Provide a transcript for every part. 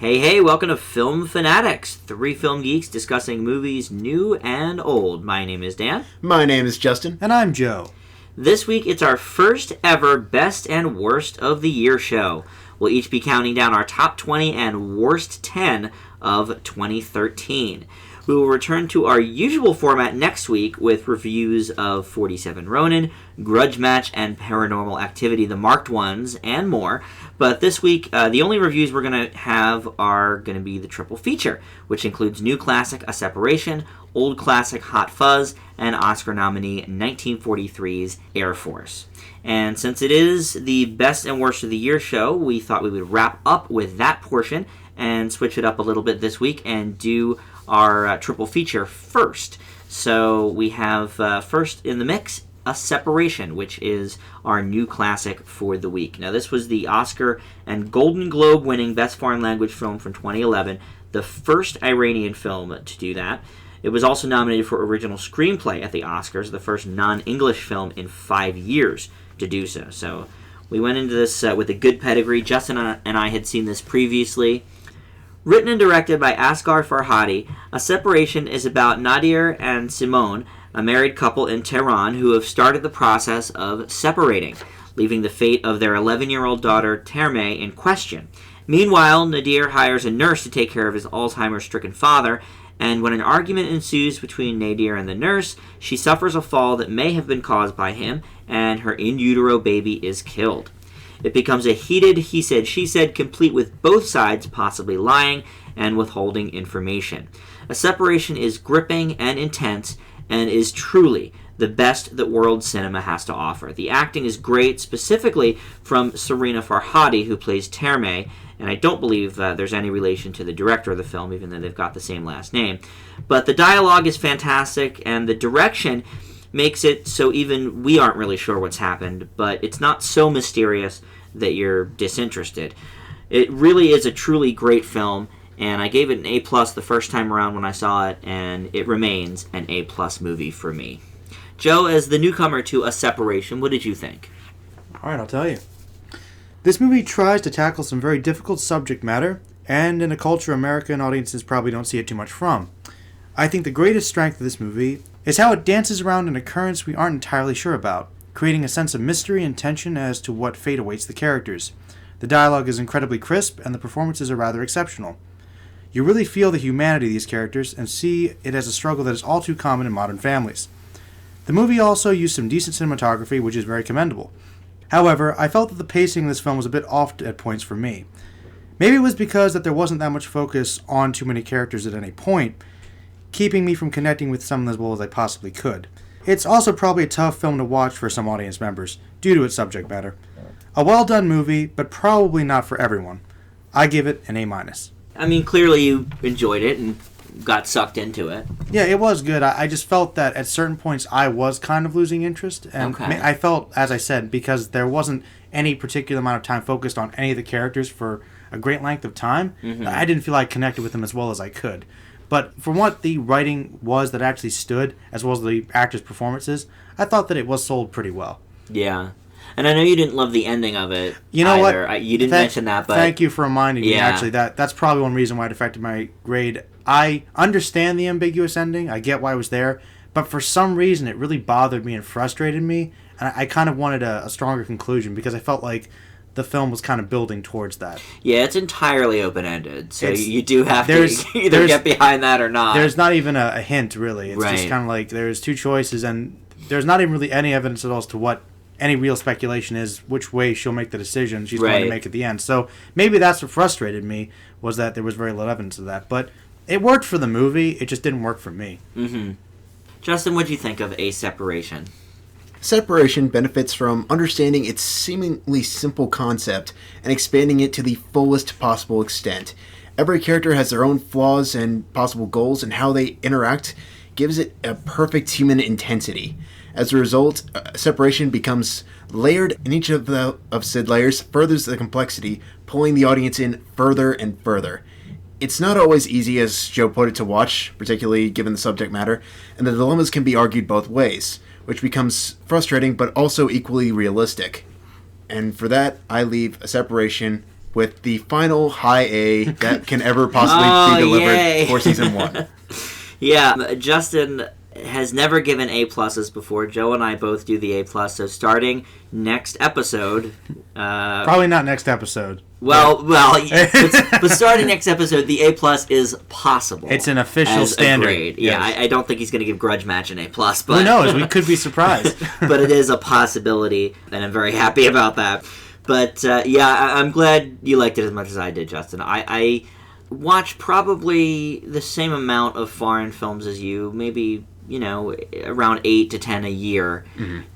Hey, welcome to Film Fanatics, three film geeks discussing movies new and old. My name is Dan. My name is Justin. And I'm Joe. This week, it's our first ever Best and Worst of the Year show. We'll each be counting down our top 20 and worst 10 of 2013. We will return to our usual format next week with reviews of 47 Ronin, Grudge Match, and Paranormal Activity, the marked ones, and more. But this week, the only reviews we're going to have are going to be the triple feature, which includes new classic A Separation, old classic Hot Fuzz, and Oscar nominee 1943's Air Force. And since it is the best and worst of the year show, we thought we would wrap up with that portion and switch it up a little bit this week and do our triple feature first. So we have first in the mix, A Separation, which is our new classic for the week. Now, this was the Oscar and Golden Globe winning Best Foreign Language Film from 2011, the first Iranian film to do that. It was also nominated for Original Screenplay at the Oscars, the first non-English film in 5 years to do so. So we went into this with a good pedigree. Justin and I had seen this previously. Written and directed by Asghar Farhadi, A Separation is about Nadir and Simone, a married couple in Tehran who have started the process of separating, leaving the fate of their 11-year-old daughter Terme in question. Meanwhile, Nadir hires a nurse to take care of his Alzheimer's-stricken father, and when an argument ensues between Nadir and the nurse, she suffers a fall that may have been caused by him, and her in utero baby is killed. It becomes a heated he said, she said, complete with both sides possibly lying and withholding information. A Separation is gripping and intense and is truly the best that world cinema has to offer. The acting is great, specifically from Serena Farhadi, who plays Terme, and I don't believe there's any relation to the director of the film, even though they've got the same last name. But the dialogue is fantastic, and the direction makes it so even we aren't really sure what's happened, but it's not so mysterious that you're disinterested. It really is a truly great film, and I gave it an A+ the first time around when I saw it, and it remains an A+ movie for me. Joe, as the newcomer to A Separation, what did you think? All right, I'll tell you. This movie tries to tackle some very difficult subject matter, and in a culture American audiences probably don't see it too much from. I think the greatest strength of this movie is how it dances around an occurrence we aren't entirely sure about, creating a sense of mystery and tension as to what fate awaits the characters. The dialogue is incredibly crisp, and the performances are rather exceptional. You really feel the humanity of these characters and see it as a struggle that is all too common in modern families. The movie also used some decent cinematography, which is very commendable. However, I felt that the pacing in this film was a bit off at points for me. Maybe it was because that there wasn't that much focus on too many characters at any point, keeping me from connecting with some as well as I possibly could. It's also probably a tough film to watch for some audience members, due to its subject matter. A well-done movie, but probably not for everyone. I give it an A-. I mean, clearly you enjoyed it and got sucked into it. Yeah, it was good. I just felt that at certain points I was kind of losing interest. And okay. I felt, as I said, because there wasn't any particular amount of time focused on any of the characters for a great length of time, I didn't feel I connected with them as well as I could. But from what the writing was that actually stood, as well as the actors' performances, I thought that it was sold pretty well. Yeah. And I know you didn't love the ending of it. You know either. what? You didn't mention that, but thank you for reminding me. Yeah. Actually, that's probably one reason why it affected my grade. I understand the ambiguous ending. I get why it was there. But for some reason, it really bothered me and frustrated me. And I kind of wanted a stronger conclusion because I felt like the film was kind of building towards that. Yeah, it's entirely open-ended, so you do have to either get behind that or not. There's not even a hint, really. It's right. just kind of like there's two choices, and there's not even really any evidence at all as to what any real speculation is, which way she'll make the decision she's going to make at the end. So maybe that's what frustrated me, was that there was very little evidence of that. But it worked for the movie, it just didn't work for me. Mm-hmm. Justin, what do you think of A Separation? Separation benefits from understanding its seemingly simple concept and expanding it to the fullest possible extent. Every character has their own flaws and possible goals, and how they interact gives it a perfect human intensity. As a result, Separation becomes layered, and each of said layers furthers the complexity, pulling the audience in further and further. It's not always easy, as Joe put it, to watch, particularly given the subject matter, and the dilemmas can be argued both ways, which becomes frustrating but also equally realistic. And for that, I leave A Separation with the final high A that can ever possibly be delivered yay. for season 1. Yeah, Justin has never given A pluses before. Joe and I both do the A plus. So starting next episode, Probably not next episode. Well, but starting next episode, the A plus is possible. It's an official as standard. A grade. Yeah, Yes. I don't think he's going to give Grudge Match an A plus, but Who knows? We could be surprised. but it is a possibility, and I'm very happy about that. But I'm glad you liked it as much as I did, Justin. I watch probably the same amount of foreign films as you, maybe around 8 to 10 a year,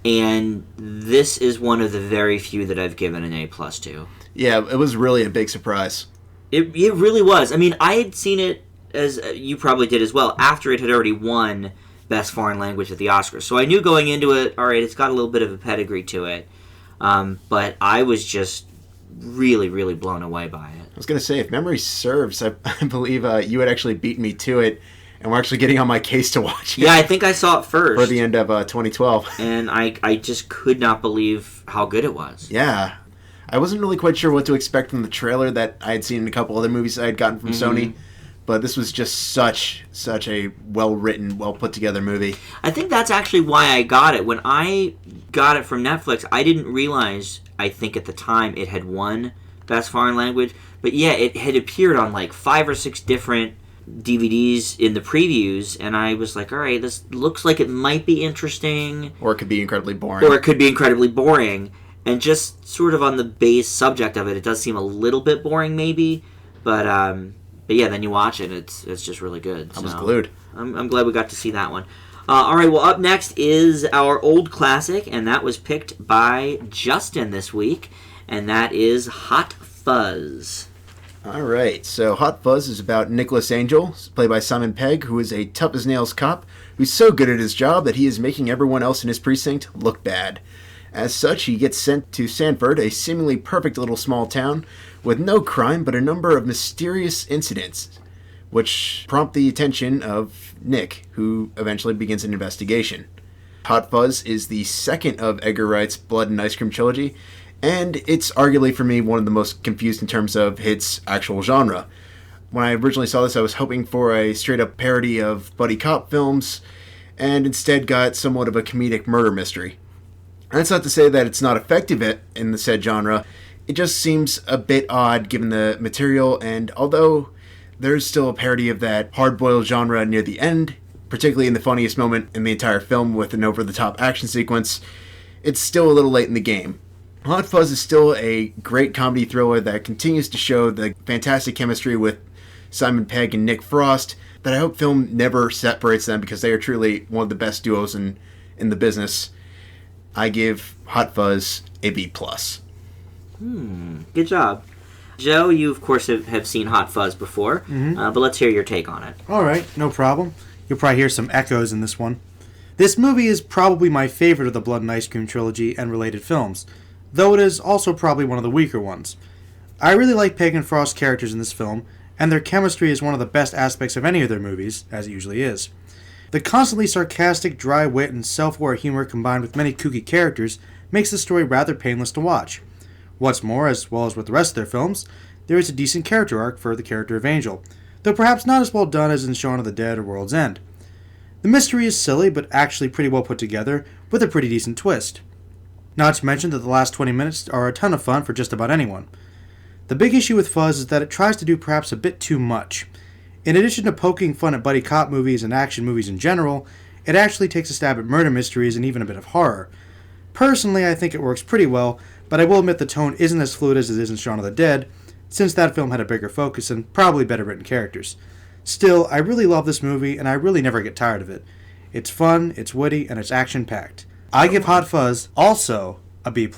and this is one of the very few that I've given an A plus to. Yeah, it was really a big surprise. It really was. I mean, I had seen it, as you probably did as well, after it had already won Best Foreign Language at the Oscars. So I knew going into it, all right, it's got a little bit of a pedigree to it. But I was just really, really blown away by it. I was going to say, if memory serves, I believe you had actually beaten me to it, and we're actually getting on my case to watch it. Yeah, I think I saw it first. For the end of 2012. And I just could not believe how good it was. Yeah. I wasn't really quite sure what to expect from the trailer that I had seen in a couple other movies I had gotten from Sony. But this was just such a well-written, well-put-together movie. I think that's actually why I got it. When I got it from Netflix, I didn't realize, I think at the time, it had won Best Foreign Language. But yeah, it had appeared on like 5 or 6 different DVDs in the previews, and I was like, all right, this looks like it might be interesting. Or it could be incredibly boring. And just sort of on the base subject of it does seem a little bit boring maybe. But yeah, then you watch it, it's just really good. I was glued. I'm glad we got to see that one. All right, well, up next is our old classic, and that was picked by Justin this week, and that is Hot Fuzz. All right, so Hot Fuzz is about Nicholas Angel, played by Simon Pegg, who is a tough-as-nails cop who's so good at his job that he is making everyone else in his precinct look bad. As such, he gets sent to Sanford, a seemingly perfect little small town, with no crime but a number of mysterious incidents, which prompt the attention of Nick, who eventually begins an investigation. Hot Fuzz is the second of Edgar Wright's Blood and Ice Cream trilogy, and it's arguably for me one of the most confused in terms of its actual genre. When I originally saw this, I was hoping for a straight-up parody of buddy cop films, and instead got somewhat of a comedic murder mystery. And that's not to say that it's not effective in the said genre. It just seems a bit odd given the material, and although there's still a parody of that hard-boiled genre near the end, particularly in the funniest moment in the entire film with an over-the-top action sequence, it's still a little late in the game. Hot Fuzz is still a great comedy thriller that continues to show the fantastic chemistry with Simon Pegg and Nick Frost that I hope film never separates them, because they are truly one of the best duos in the business. I give Hot Fuzz a B+. Good job. Joe, you of course have seen Hot Fuzz before, but let's hear your take on it. All right, no problem. You'll probably hear some echoes in this one. This movie is probably my favorite of the Blood and Ice Cream trilogy and related films, though it is also probably one of the weaker ones. I really like Pegg and Frost's characters in this film, and their chemistry is one of the best aspects of any of their movies, as it usually is. The constantly sarcastic, dry wit and self-aware humor combined with many kooky characters makes the story rather painless to watch. What's more, as well as with the rest of their films, there is a decent character arc for the character of Angel, though perhaps not as well done as in Shaun of the Dead or World's End. The mystery is silly, but actually pretty well put together, with a pretty decent twist. Not to mention that the last 20 minutes are a ton of fun for just about anyone. The big issue with Fuzz is that it tries to do perhaps a bit too much. In addition to poking fun at buddy cop movies and action movies in general, it actually takes a stab at murder mysteries and even a bit of horror. Personally, I think it works pretty well, but I will admit the tone isn't as fluid as it is in Shaun of the Dead, since that film had a bigger focus and probably better written characters. Still, I really love this movie, and I really never get tired of it. It's fun, it's witty, and it's action-packed. I give Hot Fuzz also a B+.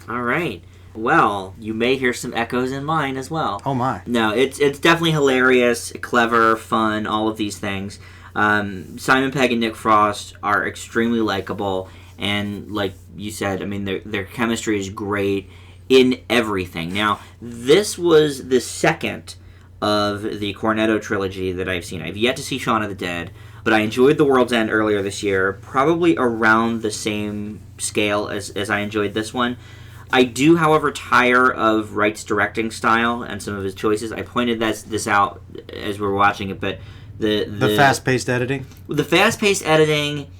All right. Well, you may hear some echoes in mine as well. Oh my. No, it's definitely hilarious, clever, fun, all of these things. Simon Pegg and Nick Frost are extremely likable, and like you said, I mean, their chemistry is great in everything. Now, this was the second of the Cornetto trilogy that I've seen. I've yet to see Shaun of the Dead, but I enjoyed The World's End earlier this year, probably around the same scale as I enjoyed this one. I do, however, tire of Wright's directing style and some of his choices. I pointed this out as we were watching it, but the fast-paced editing? The fast-paced editing,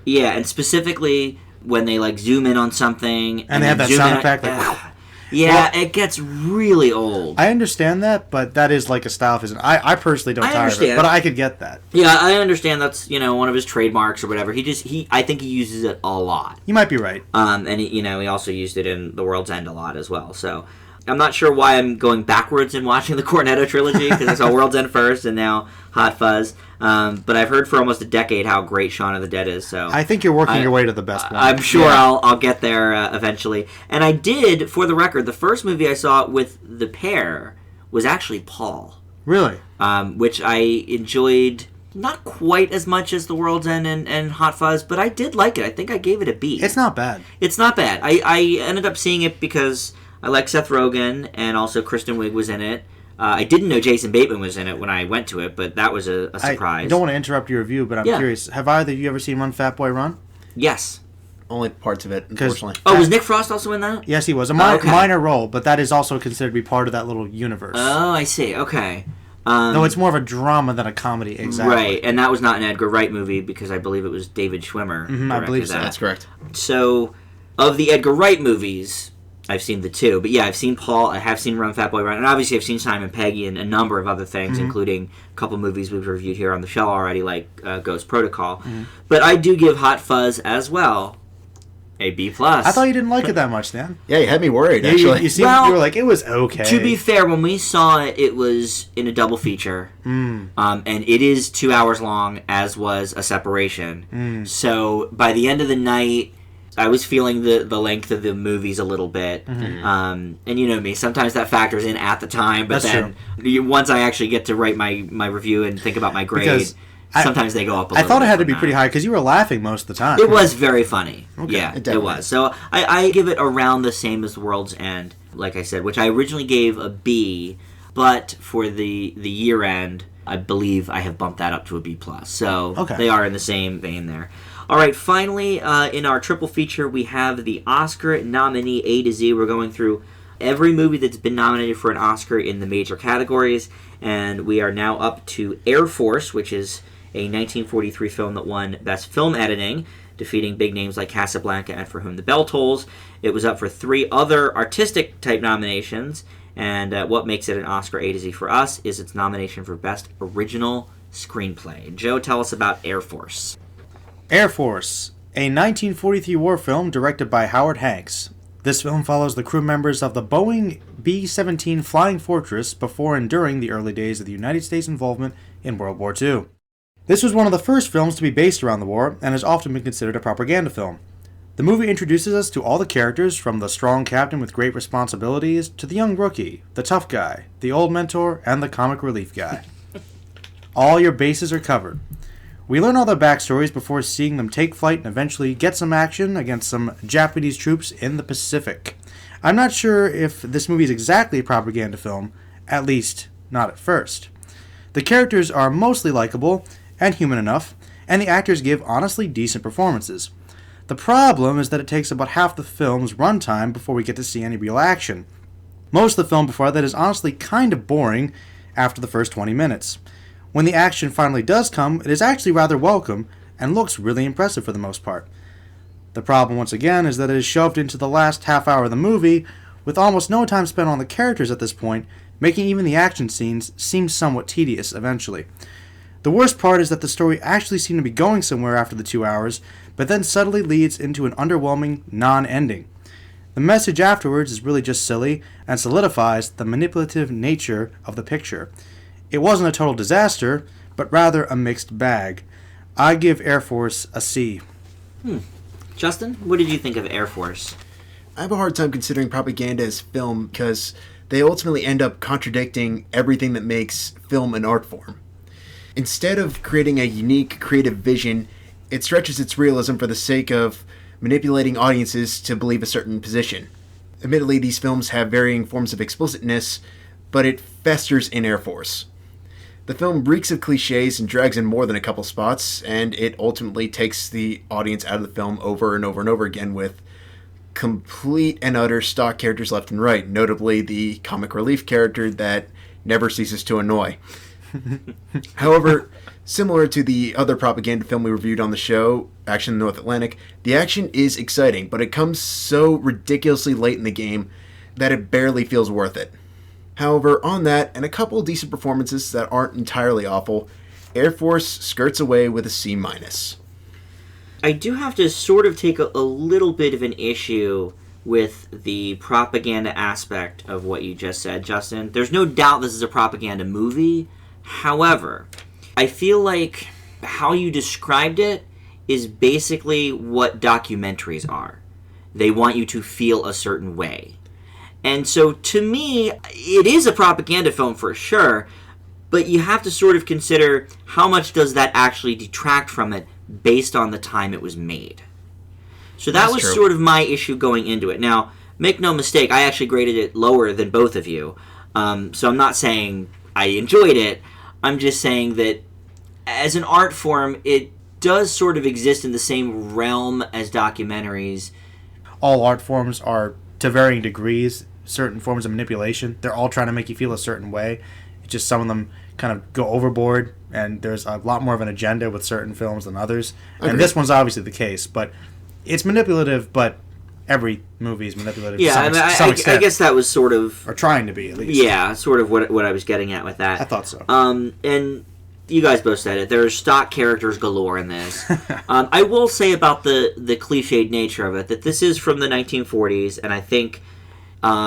yeah, and specifically when they, like, zoom in on something. And they have that sound effect. Yeah, well, it gets really old. I understand that, but that is like a style of his. I personally don't tire of it, but I could get that. Yeah, I understand that's, one of his trademarks or whatever. I think he uses it a lot. You might be right. And he also used it in The World's End a lot as well. So I'm not sure why I'm going backwards in watching the Cornetto trilogy, because I saw World's End first and now Hot Fuzz. But I've heard for almost a decade how great Shaun of the Dead is. So I think you're working your way to the best one. I'm sure I'll get there eventually. And I did, for the record, the first movie I saw with the pair was actually Paul. Really? Which I enjoyed not quite as much as The World's End and Hot Fuzz, but I did like it. I think I gave it a B. It's not bad. It's not bad. I ended up seeing it because I like Seth Rogen, and also Kristen Wiig was in it. I didn't know Jason Bateman was in it when I went to it, but that was a surprise. I don't want to interrupt your review, but I'm curious. Have either of you ever seen Run Fat Boy Run? Yes. Only parts of it, unfortunately. Oh, was Nick Frost also in that? Yes, he was. A minor role, but that is also considered to be part of that little universe. Oh, I see. Okay. No, it's more of a drama than a comedy, exactly. Right, and that was not an Edgar Wright movie because I believe it was David Schwimmer. I believe so. That's correct. So, of the Edgar Wright movies, I've seen the two. But yeah, I've seen Paul, I have seen Run Fat Boy Run, and obviously I've seen Simon Peggy and a number of other things, including a couple movies we've reviewed here on the show already, like Ghost Protocol. But I do give Hot Fuzz as well a B+. I thought you didn't like it that much, Dan. Yeah, you had me worried, actually. You were like, it was okay. To be fair, when we saw it, it was in a double feature. And it is 2 hours long, as was A Separation. So by the end of the night, I was feeling the length of the movies a little bit. And you know me, sometimes that factors in at the time, but once I actually get to write my review and think about my grade, sometimes they go up a little bit. I thought it had to be pretty high because you were laughing most of the time. It was very funny. Okay. Yeah, it was. So I give it around the same as The World's End, like I said, which I originally gave a B, but for the year end, I believe I have bumped that up to a B+. So they are in the same vein there. All right, finally, in our triple feature, we have the Oscar nominee A to Z. We're going through every movie that's been nominated for an Oscar in the major categories, and we are now up to Air Force, which is a 1943 film that won Best Film Editing, defeating big names like Casablanca and For Whom the Bell Tolls. It was up for 3 other artistic-type nominations, and what makes it an Oscar A to Z for us is its nomination for Best Original Screenplay. Joe, tell us about Air Force. Air Force, a 1943 war film directed by Howard Hanks. This film follows the crew members of the Boeing B-17 Flying Fortress before and during the early days of the United States involvement in World War II. This was one of the first films to be based around the war and has often been considered a propaganda film. The movie introduces us to all the characters, from the strong captain with great responsibilities to the young rookie, the tough guy, the old mentor, and the comic relief guy. All your bases are covered. We learn all their backstories before seeing them take flight and eventually get some action against some Japanese troops in the Pacific. I'm not sure if this movie is exactly a propaganda film, at least not at first. The characters are mostly likable and human enough, and the actors give honestly decent performances. The problem is that it takes about half the film's runtime before we get to see any real action. Most of the film before that is honestly kind of boring after the first 20 minutes. When the action finally does come, it is actually rather welcome and looks really impressive for the most part. The problem, once again, is that it is shoved into the last half hour of the movie, with almost no time spent on the characters at this point, making even the action scenes seem somewhat tedious eventually. The worst part is that the story actually seemed to be going somewhere after the 2 hours, but then suddenly leads into an underwhelming non-ending. The message afterwards is really just silly and solidifies the manipulative nature of the picture. It wasn't a total disaster, but rather a mixed bag. I give Air Force a C. Justin, what did you think of Air Force? I have a hard time considering propaganda as film because they ultimately end up contradicting everything that makes film an art form. Instead of creating a unique creative vision, it stretches its realism for the sake of manipulating audiences to believe a certain position. Admittedly, these films have varying forms of explicitness, but it festers in Air Force. The film reeks of cliches and drags in more than a couple spots, and it ultimately takes the audience out of the film over and over and over again with complete and utter stock characters left and right, notably the comic relief character that never ceases to annoy. However, similar to the other propaganda film we reviewed on the show, Action in the North Atlantic, the action is exciting, but it comes so ridiculously late in the game that it barely feels worth it. However, on that, and a couple of decent performances that aren't entirely awful, Air Force skirts away with a C-. I do have to sort of take a little bit of an issue with the propaganda aspect of what you just said, Justin. There's no doubt this is a propaganda movie. However, I feel like how you described it is basically what documentaries are. They want you to feel a certain way. And so, to me, it is a propaganda film for sure, but you have to sort of consider how much does that actually detract from it based on the time it was made. So that was true. Sort of my issue going into it. Now, make no mistake, I actually graded it lower than both of you. So I'm not saying I enjoyed it. I'm just saying that as an art form, it does sort of exist in the same realm as documentaries. All art forms are, to varying degrees, certain forms of manipulation. They're all trying to make you feel a certain way. It's just some of them kind of go overboard, and there's a lot more of an agenda with certain films than others. Agreed. And this one's obviously the case, but it's manipulative, but every movie is manipulative to some extent. I guess that was sort of... Or trying to be, at least. Yeah, sort of what I was getting at with that. I thought so. And you guys both said it. There's stock characters galore in this. I will say about the cliched nature of it, that this is from the 1940s, and I think...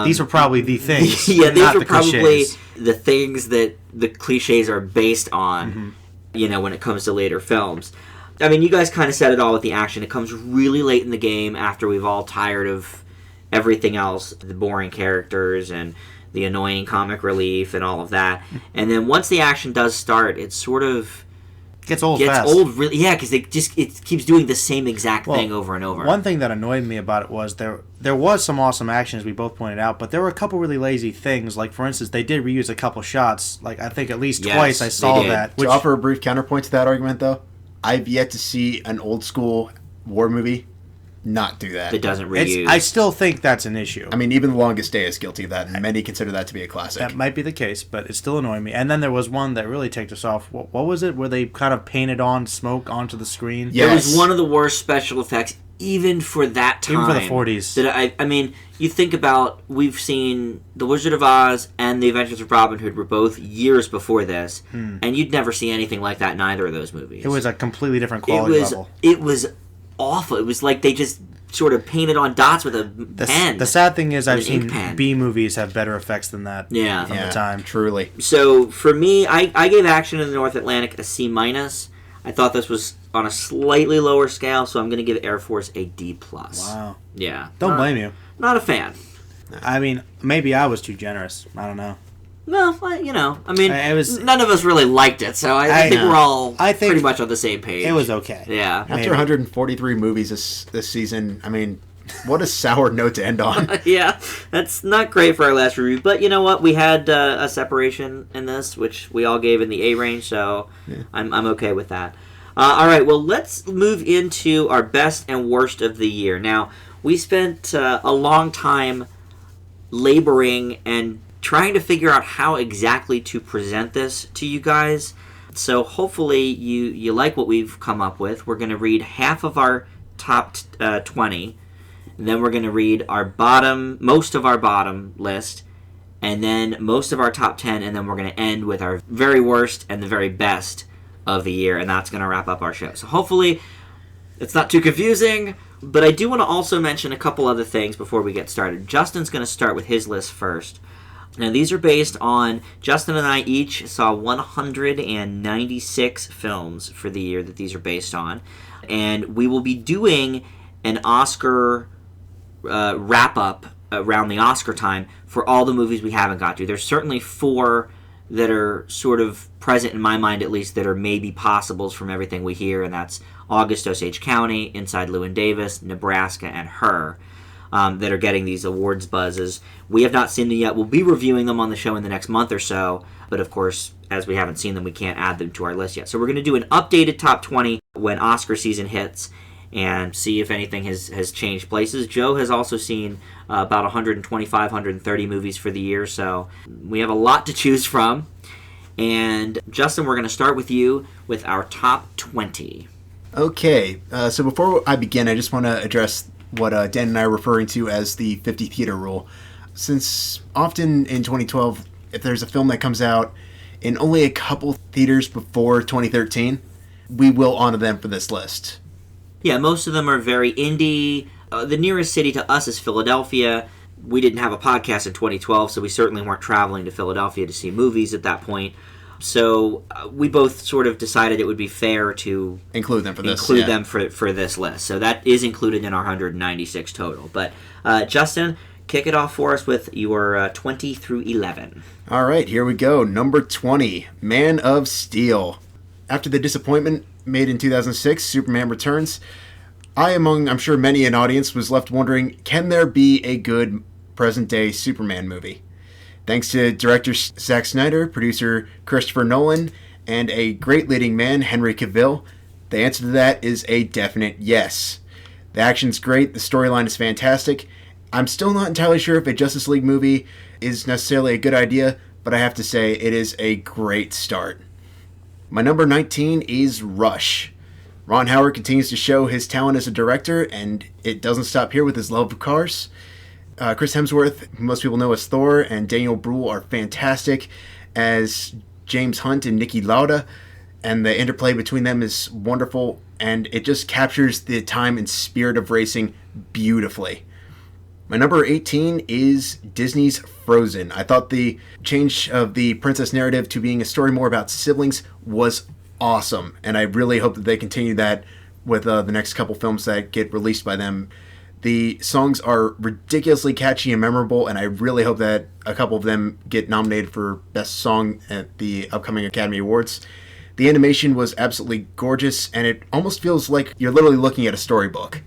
these were probably the things. Yeah, these were the probably cliches. the things that the cliches are based on, when it comes to later films. I mean, you guys kind of said it all with the action. It comes really late in the game after we've all tired of everything else, the boring characters and the annoying comic relief and all of that. And then once the action does start, it sort of Gets old fast. Really, yeah, because it keeps doing the same exact thing over and over. One thing that annoyed me about it was there was some awesome action, as we both pointed out, but there were a couple really lazy things. Like, for instance, they did reuse a couple shots. Like, I think at least twice I saw that. To offer a brief counterpoint to that argument, though, I've yet to see an old school war movie not do that. It doesn't reuse. I still think that's an issue. I mean, even The Longest Day is guilty of that, and many consider that to be a classic. That might be the case, but it's still annoying me. And then there was one that really ticked us off. What was it? Where they kind of painted on smoke onto the screen? Yes. It was one of the worst special effects, even for that time. Even for the 40s. That I mean, you think about, we've seen The Wizard of Oz and The Adventures of Robin Hood were both years before this, and you'd never see anything like that in either of those movies. It was a completely different quality level. It was awful. It was like they just sort of painted on dots with a pen. The sad thing is I've seen pen. B movies have better effects than that from the time. Truly. So for me, I gave Action in the North Atlantic a C-. I thought this was on a slightly lower scale, so I'm going to give Air Force a D+. Wow. Yeah. Don't blame you. Not a fan. I mean, maybe I was too generous. I don't know. No, I mean, it none of us really liked it, so I think we're all pretty much on the same page. It was okay. Yeah. After 143 movies this season, I mean, what a sour note to end on. Yeah, that's not great for our last review, but you know what? We had a separation in this, which we all gave in the A range, so I'm okay with that. All right, well, let's move into our best and worst of the year. Now, we spent a long time laboring and trying to figure out how exactly to present this to you guys. So hopefully you like what we've come up with. We're going to read half of our top 20, and then we're going to read most of our bottom list, and then most of our top 10, and then we're going to end with our very worst and the very best of the year, and that's going to wrap up our show. So hopefully it's not too confusing, but I do want to also mention a couple other things before we get started. Justin's going to start with his list first. Now, these are based on, Justin and I each saw 196 films for the year that these are based on. And we will be doing an Oscar wrap-up around the Oscar time for all the movies we haven't got to. There's certainly 4 that are sort of present in my mind, at least, that are maybe possibles from everything we hear, and that's August Osage County, Inside Llewyn Davis, Nebraska, and Her. That are getting these awards buzzes. We have not seen them yet. We'll be reviewing them on the show in the next month or so, but of course, as we haven't seen them, we can't add them to our list yet. So we're going to do an updated top 20 when Oscar season hits, and see if anything has changed places. Joe has also seen about 125, 130 movies for the year, so we have a lot to choose from. And Justin, we're going to start with you with our top 20. Okay, so before I begin, I just want to address what Dan and I are referring to as the 50 theater rule. Since often in 2012, if there's a film that comes out in only a couple theaters before 2013, we will honor them for this list. Yeah, most of them are very indie. The nearest city to us is Philadelphia. We didn't have a podcast in 2012, so we certainly weren't traveling to Philadelphia to see movies at that point. So we both sort of decided it would be fair to include them for this list. So that is included in our 196 total. But Justin, kick it off for us with your 20 through 11. All right, here we go. Number 20, Man of Steel. After the disappointment made in 2006, Superman Returns, I'm sure many an audience was left wondering, can there be a good present-day Superman movie? Thanks to director Zack Snyder, producer Christopher Nolan, and a great leading man, Henry Cavill, the answer to that is a definite yes. The action's great, the storyline is fantastic. I'm still not entirely sure if a Justice League movie is necessarily a good idea, but I have to say it is a great start. My number 19 is Rush. Ron Howard continues to show his talent as a director, and it doesn't stop here with his love of cars. Chris Hemsworth, who most people know as Thor, and Daniel Bruhl are fantastic as James Hunt and Niki Lauda, and the interplay between them is wonderful, and it just captures the time and spirit of racing beautifully. My number 18 is Disney's Frozen. I thought the change of the princess narrative to being a story more about siblings was awesome, and I really hope that they continue that with the next couple films that get released by them. The songs are ridiculously catchy and memorable, and I really hope that a couple of them get nominated for Best Song at the upcoming Academy Awards. The animation was absolutely gorgeous, and it almost feels like you're literally looking at a storybook.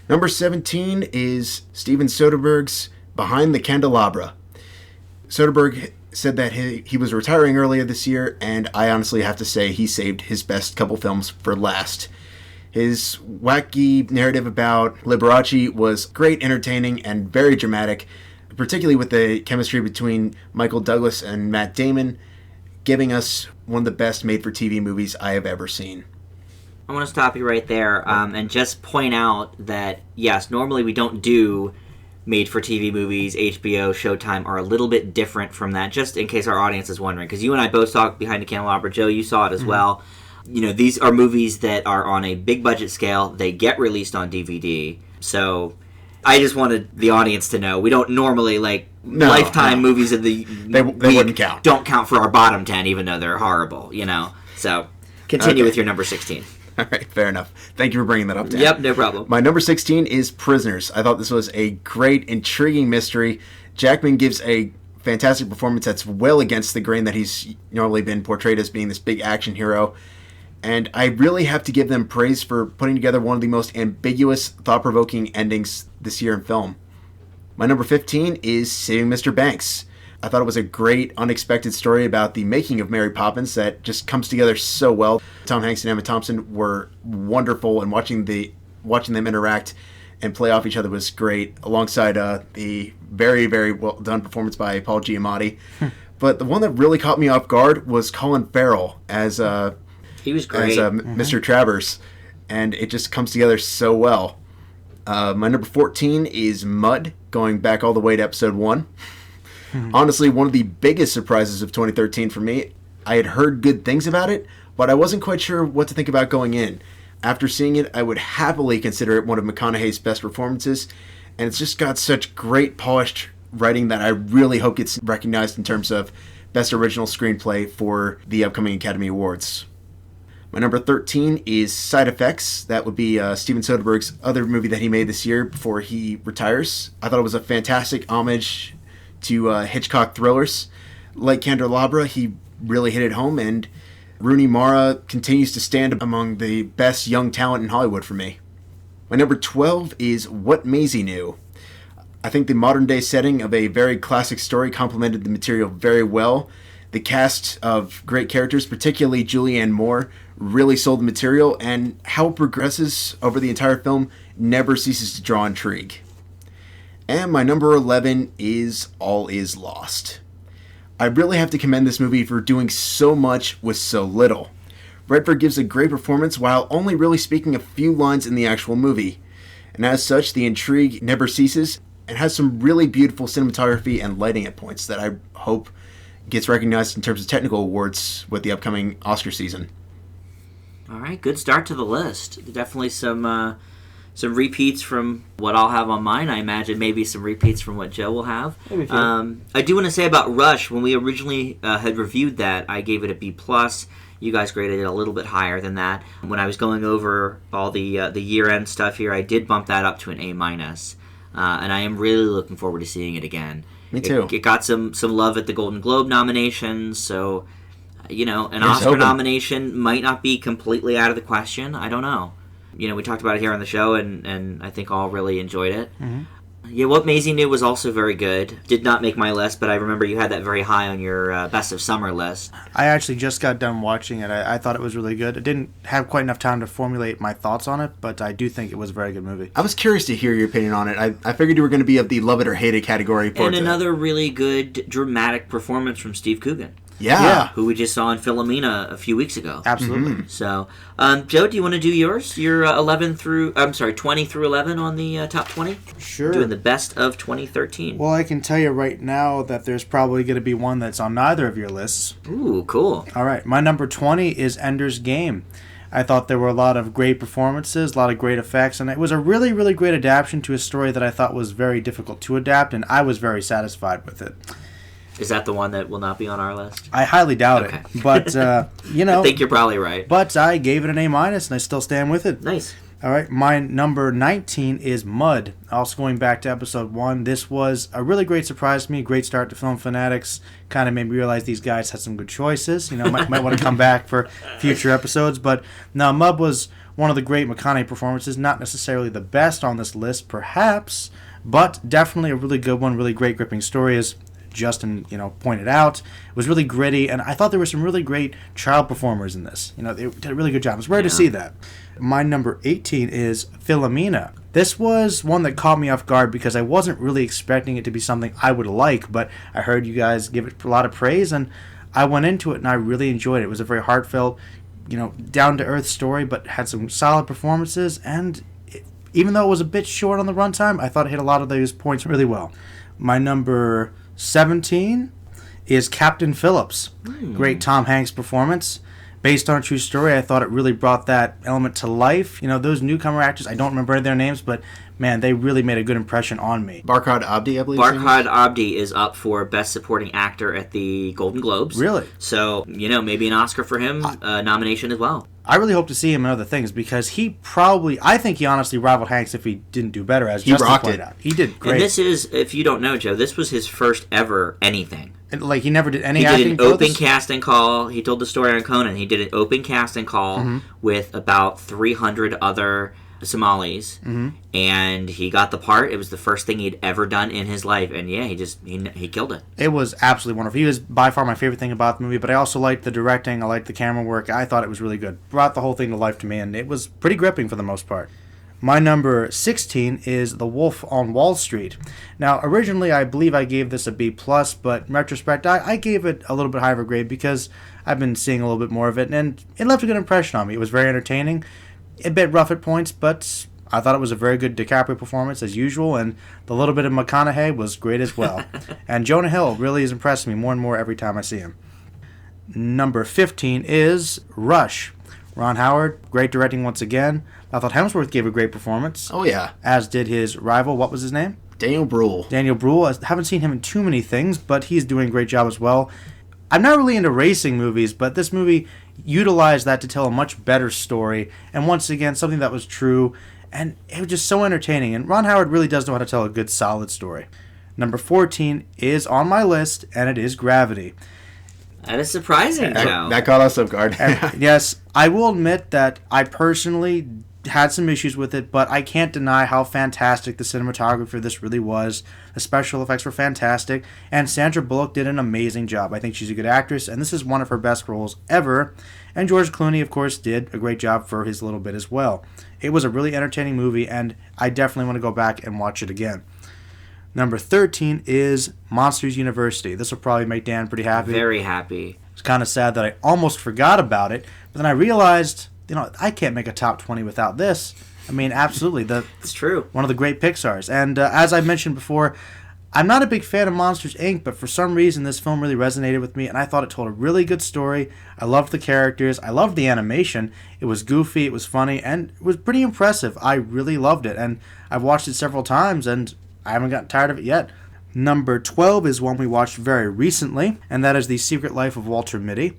Number 17 is Steven Soderbergh's Behind the Candelabra. Soderbergh said that he was retiring earlier this year, and I honestly have to say he saved his best couple films for last. His wacky narrative about Liberace was great, entertaining, and very dramatic, particularly with the chemistry between Michael Douglas and Matt Damon, giving us one of the best made-for-TV movies I have ever seen. I want to stop you right there and just point out that, yes, normally we don't do made-for-TV movies. HBO, Showtime are a little bit different from that, just in case our audience is wondering. Because you and I both saw Behind the Candelabra. Joe, you saw it as well. You know, these are movies that are on a big budget scale. They get released on DVD. So I just wanted the audience to know we don't normally Lifetime movies of the they wouldn't count. Don't count for our bottom 10, even though they're horrible. You know. So continue with your number 16. All right, fair enough. Thank you for bringing that up, Dan. Yep, no problem. My number 16 is Prisoners. I thought this was a great, intriguing mystery. Jackman gives a fantastic performance that's well against the grain that he's normally been portrayed as being this big action hero. And I really have to give them praise for putting together one of the most ambiguous, thought-provoking endings this year in film. My number 15 is Saving Mr. Banks. I thought it was a great, unexpected story about the making of Mary Poppins that just comes together so well. Tom Hanks and Emma Thompson were wonderful, and watching them interact and play off each other was great, alongside the very, very well done performance by Paul Giamatti. But the one that really caught me off guard was Colin Farrell as he was great. As Mr. Travers, and it just comes together so well. My number 14 is Mud, going back all the way to episode 1. Honestly, one of the biggest surprises of 2013 for me. I had heard good things about it, but I wasn't quite sure what to think about going in. After seeing it, I would happily consider it one of McConaughey's best performances, and it's just got such great polished writing that I really hope gets recognized in terms of Best Original Screenplay for the upcoming Academy Awards. My number 13 is Side Effects. That would be Steven Soderbergh's other movie that he made this year before he retires. I thought it was a fantastic homage to Hitchcock thrillers. Like Candelabra, he really hit it home, and Rooney Mara continues to stand among the best young talent in Hollywood for me. My number 12 is What Maisie Knew. I think the modern day setting of a very classic story complemented the material very well. The cast of great characters, particularly Julianne Moore, really sold the material, and how it progresses over the entire film never ceases to draw intrigue. And my number 11 is All Is Lost. I really have to commend this movie for doing so much with so little. Redford gives a great performance while only really speaking a few lines in the actual movie. And as such, the intrigue never ceases and has some really beautiful cinematography and lighting at points that I hope gets recognized in terms of technical awards with the upcoming Oscar season. All right, good start to the list. Definitely some repeats from what I'll have on mine. I imagine maybe some repeats from what Joe will have. I do want to say about Rush, when we originally had reviewed that, I gave it a B+. You guys graded it a little bit higher than that. When I was going over all the year-end stuff here, I did bump that up to an A-. And I am really looking forward to seeing it again. Me too. It got some love at the Golden Globe nominations, so, an Here's Oscar hoping. nomination might not be completely out of the question. I don't know. We talked about it here on the show, and I think all really enjoyed it. Mm-hmm. Yeah, What Maisie Knew was also very good. Did not make my list, but I remember you had that very high on your Best of Summer list. I actually just got done watching it. I thought it was really good. I didn't have quite enough time to formulate my thoughts on it, but I do think it was a very good movie. I was curious to hear your opinion on it. I figured you were going to be of the love it or hate it category. And another really good dramatic performance from Steve Coogan. Yeah. Who we just saw in Philomena a few weeks ago. Absolutely. Mm-hmm. So, Joe, do you want to do yours? Your 20 through 11 on the top 20? Sure. Doing the best of 2013. Well, I can tell you right now that there's probably going to be one that's on neither of your lists. Ooh, cool. All right. My number 20 is Ender's Game. I thought there were a lot of great performances, a lot of great effects, and it was a really, really great adaptation to a story that I thought was very difficult to adapt, and I was very satisfied with it. Is that the one that will not be on our list? I highly doubt Okay. it, but, I think you're probably right. But I gave it an A-, and I still stand with it. Nice. All right, my number 19 is Mud. Also going back to episode 1, this was a really great surprise to me. Great start to Film Fanatics. Kind of made me realize these guys had some good choices. Might want to come back for future episodes. But no, Mud was one of the great McConaughey performances. Not necessarily the best on this list, perhaps, but definitely a really good one. Really great, gripping story, as Justin, pointed out. It was really gritty, and I thought there were some really great child performers in this. They did a really good job. It was rare to see that. My number 18 is Philomena. This was one that caught me off guard because I wasn't really expecting it to be something I would like, but I heard you guys give it a lot of praise, and I went into it, and I really enjoyed it. It was a very heartfelt, down-to-earth story, but had some solid performances, and even though it was a bit short on the runtime, I thought it hit a lot of those points really well. My number 17 is Captain Phillips. Great Tom Hanks performance. Based on a true story, I thought it really brought that element to life. Those newcomer actors, I don't remember their names, but man, they really made a good impression on me. Barkhad Abdi, I believe. Barkhad Abdi is up for Best Supporting Actor at the Golden Globes. Really? So, maybe an Oscar for him, nomination as well. I really hope to see him in other things because I think he honestly rivaled Hanks if he didn't do better, as Justin pointed out. He did great. And this is, if you don't know, Joe, this was his first ever anything. He never did any acting. acting. He did an open casting call. He told the story on Conan. He did an open casting call with about 300 other Somalis, and he got the part. It was the first thing he'd ever done in his life, and yeah, he killed it. It was absolutely wonderful. He was by far my favorite thing about the movie, but I also liked the directing. I liked the camera work. I thought it was really good. Brought the whole thing to life to me, and it was pretty gripping for the most part. My number 16 is The Wolf on Wall Street. Now, originally, I believe I gave this a B+, but in retrospect, I gave it a little bit higher of a grade because I've been seeing a little bit more of it, and it left a good impression on me. It was very entertaining, a bit rough at points, but I thought it was a very good DiCaprio performance as usual, and the little bit of McConaughey was great as well. And Jonah Hill really has impressed me more and more every time I see him. Number 15 is Rush. Ron Howard, great directing once again. I thought Hemsworth gave a great performance. Oh, yeah. As did his rival. What was his name? Daniel Bruhl. Daniel Bruhl. I haven't seen him in too many things, but he's doing a great job as well. I'm not really into racing movies, but this movie utilized that to tell a much better story. And once again, something that was true. And it was just so entertaining. And Ron Howard really does know how to tell a good, solid story. Number 14 is on my list, and it is Gravity. That is surprising, Joe. That caught us off guard. Yes, I will admit that I personally had some issues with it, but I can't deny how fantastic the cinematography for this really was. The special effects were fantastic, and Sandra Bullock did an amazing job. I think she's a good actress, and this is one of her best roles ever. And George Clooney, of course, did a great job for his little bit as well. It was a really entertaining movie, and I definitely want to go back and watch it again. Number 13 is Monsters University. This will probably make Dan pretty happy. Very happy. It's kind of sad that I almost forgot about it, but then I realized, I can't make a top 20 without this. I mean, absolutely. It's true. One of the great Pixars. And as I mentioned before, I'm not a big fan of Monsters, Inc., but for some reason this film really resonated with me, and I thought it told a really good story. I loved the characters. I loved the animation. It was goofy, it was funny, and it was pretty impressive. I really loved it, and I've watched it several times, and I haven't gotten tired of it yet. Number 12 is one we watched very recently, and that is The Secret Life of Walter Mitty.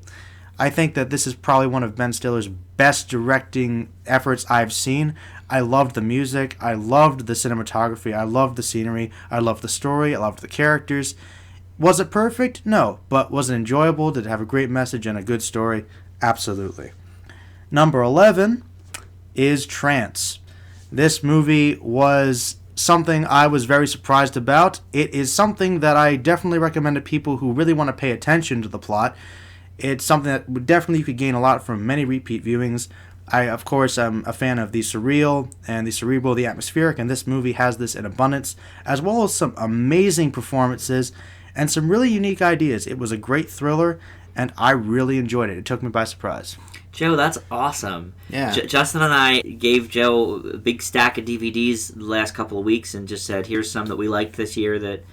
I think that this is probably one of Ben Stiller's best directing efforts I've seen. I loved the music, I loved the cinematography, I loved the scenery, I loved the story, I loved the characters. Was it perfect? No. But was it enjoyable? Did it have a great message and a good story? Absolutely. Number 11 is Trance. This movie was something I was very surprised about. It is something that I definitely recommend to people who really want to pay attention to the plot. It's something that definitely you could gain a lot from many repeat viewings. I, of course, am a fan of the surreal and the cerebral, the atmospheric, and this movie has this in abundance, as well as some amazing performances and some really unique ideas. It was a great thriller, and I really enjoyed it. It took me by surprise. Joe, that's awesome. Yeah. Justin and I gave Joe a big stack of DVDs the last couple of weeks and just said, here's some that we liked this year that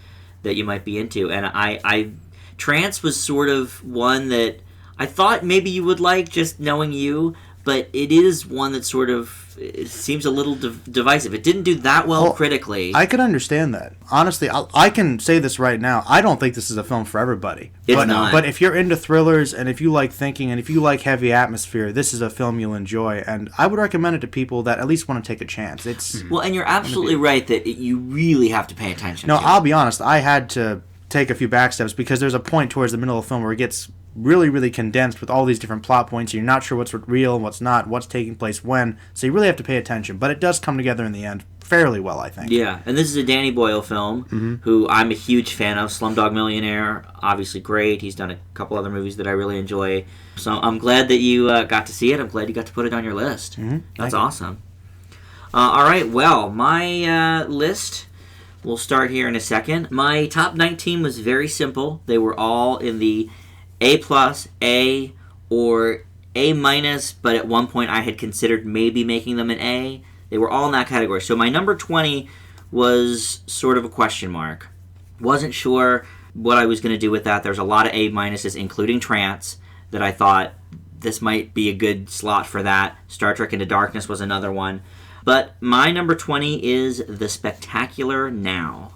you might be into. And I Trance was sort of one that I thought maybe you would like, just knowing you, but it is one that sort of it seems a little divisive. It didn't do that well critically. I can understand that. Honestly, I can say this right now. I don't think this is a film for everybody. It's not. But if you're into thrillers and if you like thinking and if you like heavy atmosphere, this is a film you'll enjoy. And I would recommend it to people that at least want to take a chance. Well, and you're absolutely right that you really have to pay attention to it. I'll be honest. I had to take a few backsteps because there's a point towards the middle of the film where it gets really, really condensed with all these different plot points. You're not sure what's real and what's not, what's taking place when. So you really have to pay attention. But it does come together in the end fairly well, I think. Yeah, and this is a Danny Boyle film, who I'm a huge fan of. Slumdog Millionaire, obviously great. He's done a couple other movies that I really enjoy. So I'm glad that you got to see it. I'm glad you got to put it on your list. That's awesome. All right, well, my list... We'll start here in a second. My top 19 was very simple. They were all in the A+, A, or A-, but at one point I had considered maybe making them an A. They were all in that category. So my number 20 was sort of a question mark. Wasn't sure what I was going to do with that. There's a lot of A-, including Trance, that I thought this might be a good slot for that. Star Trek Into Darkness was another one. But my number 20 is The Spectacular Now.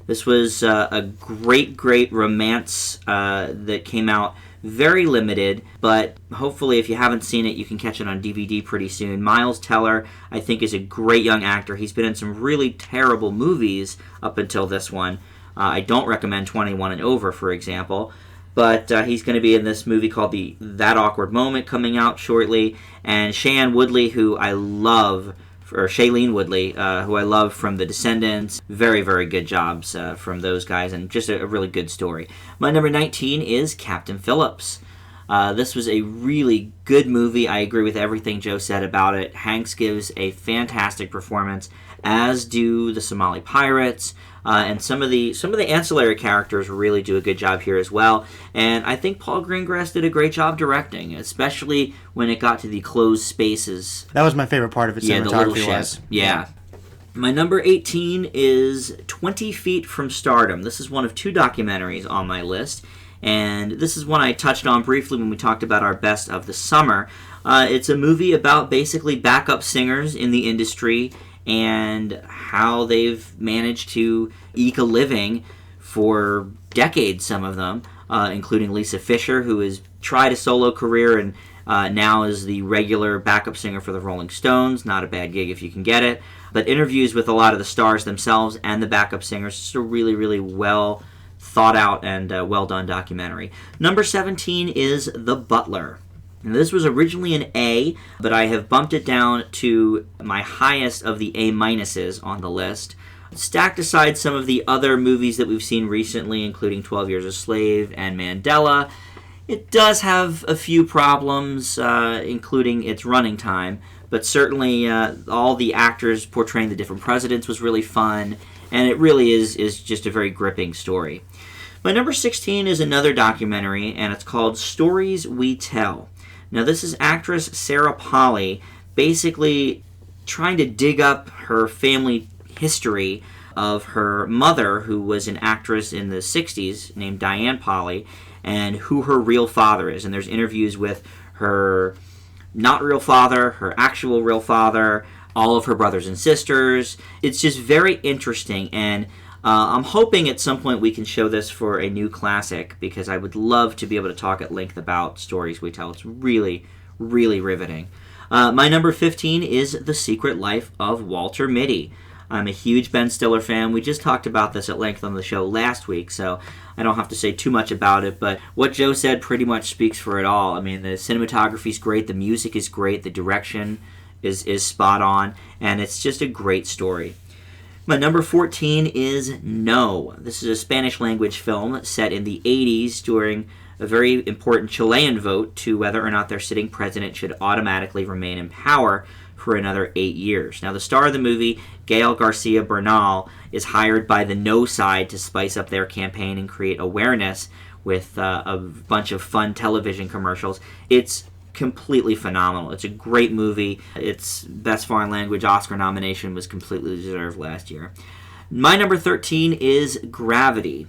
This was a great, great romance that came out very limited, but hopefully if you haven't seen it, you can catch it on DVD pretty soon. Miles Teller, I think, is a great young actor. He's been in some really terrible movies up until this one. I don't recommend 21 and Over, for example. But he's going to be in this movie called That Awkward Moment coming out shortly. And Shailene Woodley, who I love... or Shailene Woodley, who I love from The Descendants. Very, very good jobs from those guys, and just a really good story. My number 19 is Captain Phillips. This was a really good movie. I agree with everything Joe said about it. Hanks gives a fantastic performance, as do the Somali pirates, and some of the ancillary characters really do a good job here as well. And I think Paul Greengrass did a great job directing, especially when it got to the closed spaces. That was my favorite part of it. Yeah, the little ship. Yeah. My number 18 is 20 Feet from Stardom. This is one of two documentaries on my list, and this is one I touched on briefly when we talked about our best of the summer. It's a movie about basically backup singers in the industry and how they've managed to eke a living for decades, some of them, including Lisa Fischer, who has tried a solo career and now is the regular backup singer for the Rolling Stones. Not a bad gig if you can get it. But interviews with a lot of the stars themselves and the backup singers. Just a really, really well thought out and well done documentary. Number 17 is The Butler. And this was originally an A, but I have bumped it down to my highest of the A minuses on the list. Stacked aside some of the other movies that we've seen recently, including 12 Years a Slave and Mandela, it does have a few problems, including its running time. But certainly all the actors portraying the different presidents was really fun, and it really is just a very gripping story. My number 16 is another documentary, and it's called Stories We Tell. Now, this is actress Sarah Polley basically trying to dig up her family history of her mother, who was an actress in the 60s named Diane Polley, and who her real father is. And there's interviews with her not real father, her actual real father, all of her brothers and sisters. It's just very interesting, and I'm hoping at some point we can show this for a new classic, because I would love to be able to talk at length about Stories We Tell. It's really, really riveting. My number 15 is The Secret Life of Walter Mitty. I'm a huge Ben Stiller fan. We just talked about this at length on the show last week, so I don't have to say too much about it, but what Joe said pretty much speaks for it all. I mean, the cinematography is great, the music is great, the direction is spot on, and it's just a great story. My number 14 is No. This is a Spanish language film set in the 80s during a very important Chilean vote to whether or not their sitting president should automatically remain in power for another 8 years. Now, the star of the movie, Gael Garcia Bernal, is hired by the No side to spice up their campaign and create awareness with a bunch of fun television commercials. It's completely phenomenal. It's a great movie. Its Best Foreign Language Oscar nomination was completely deserved last year. My number 13 is Gravity.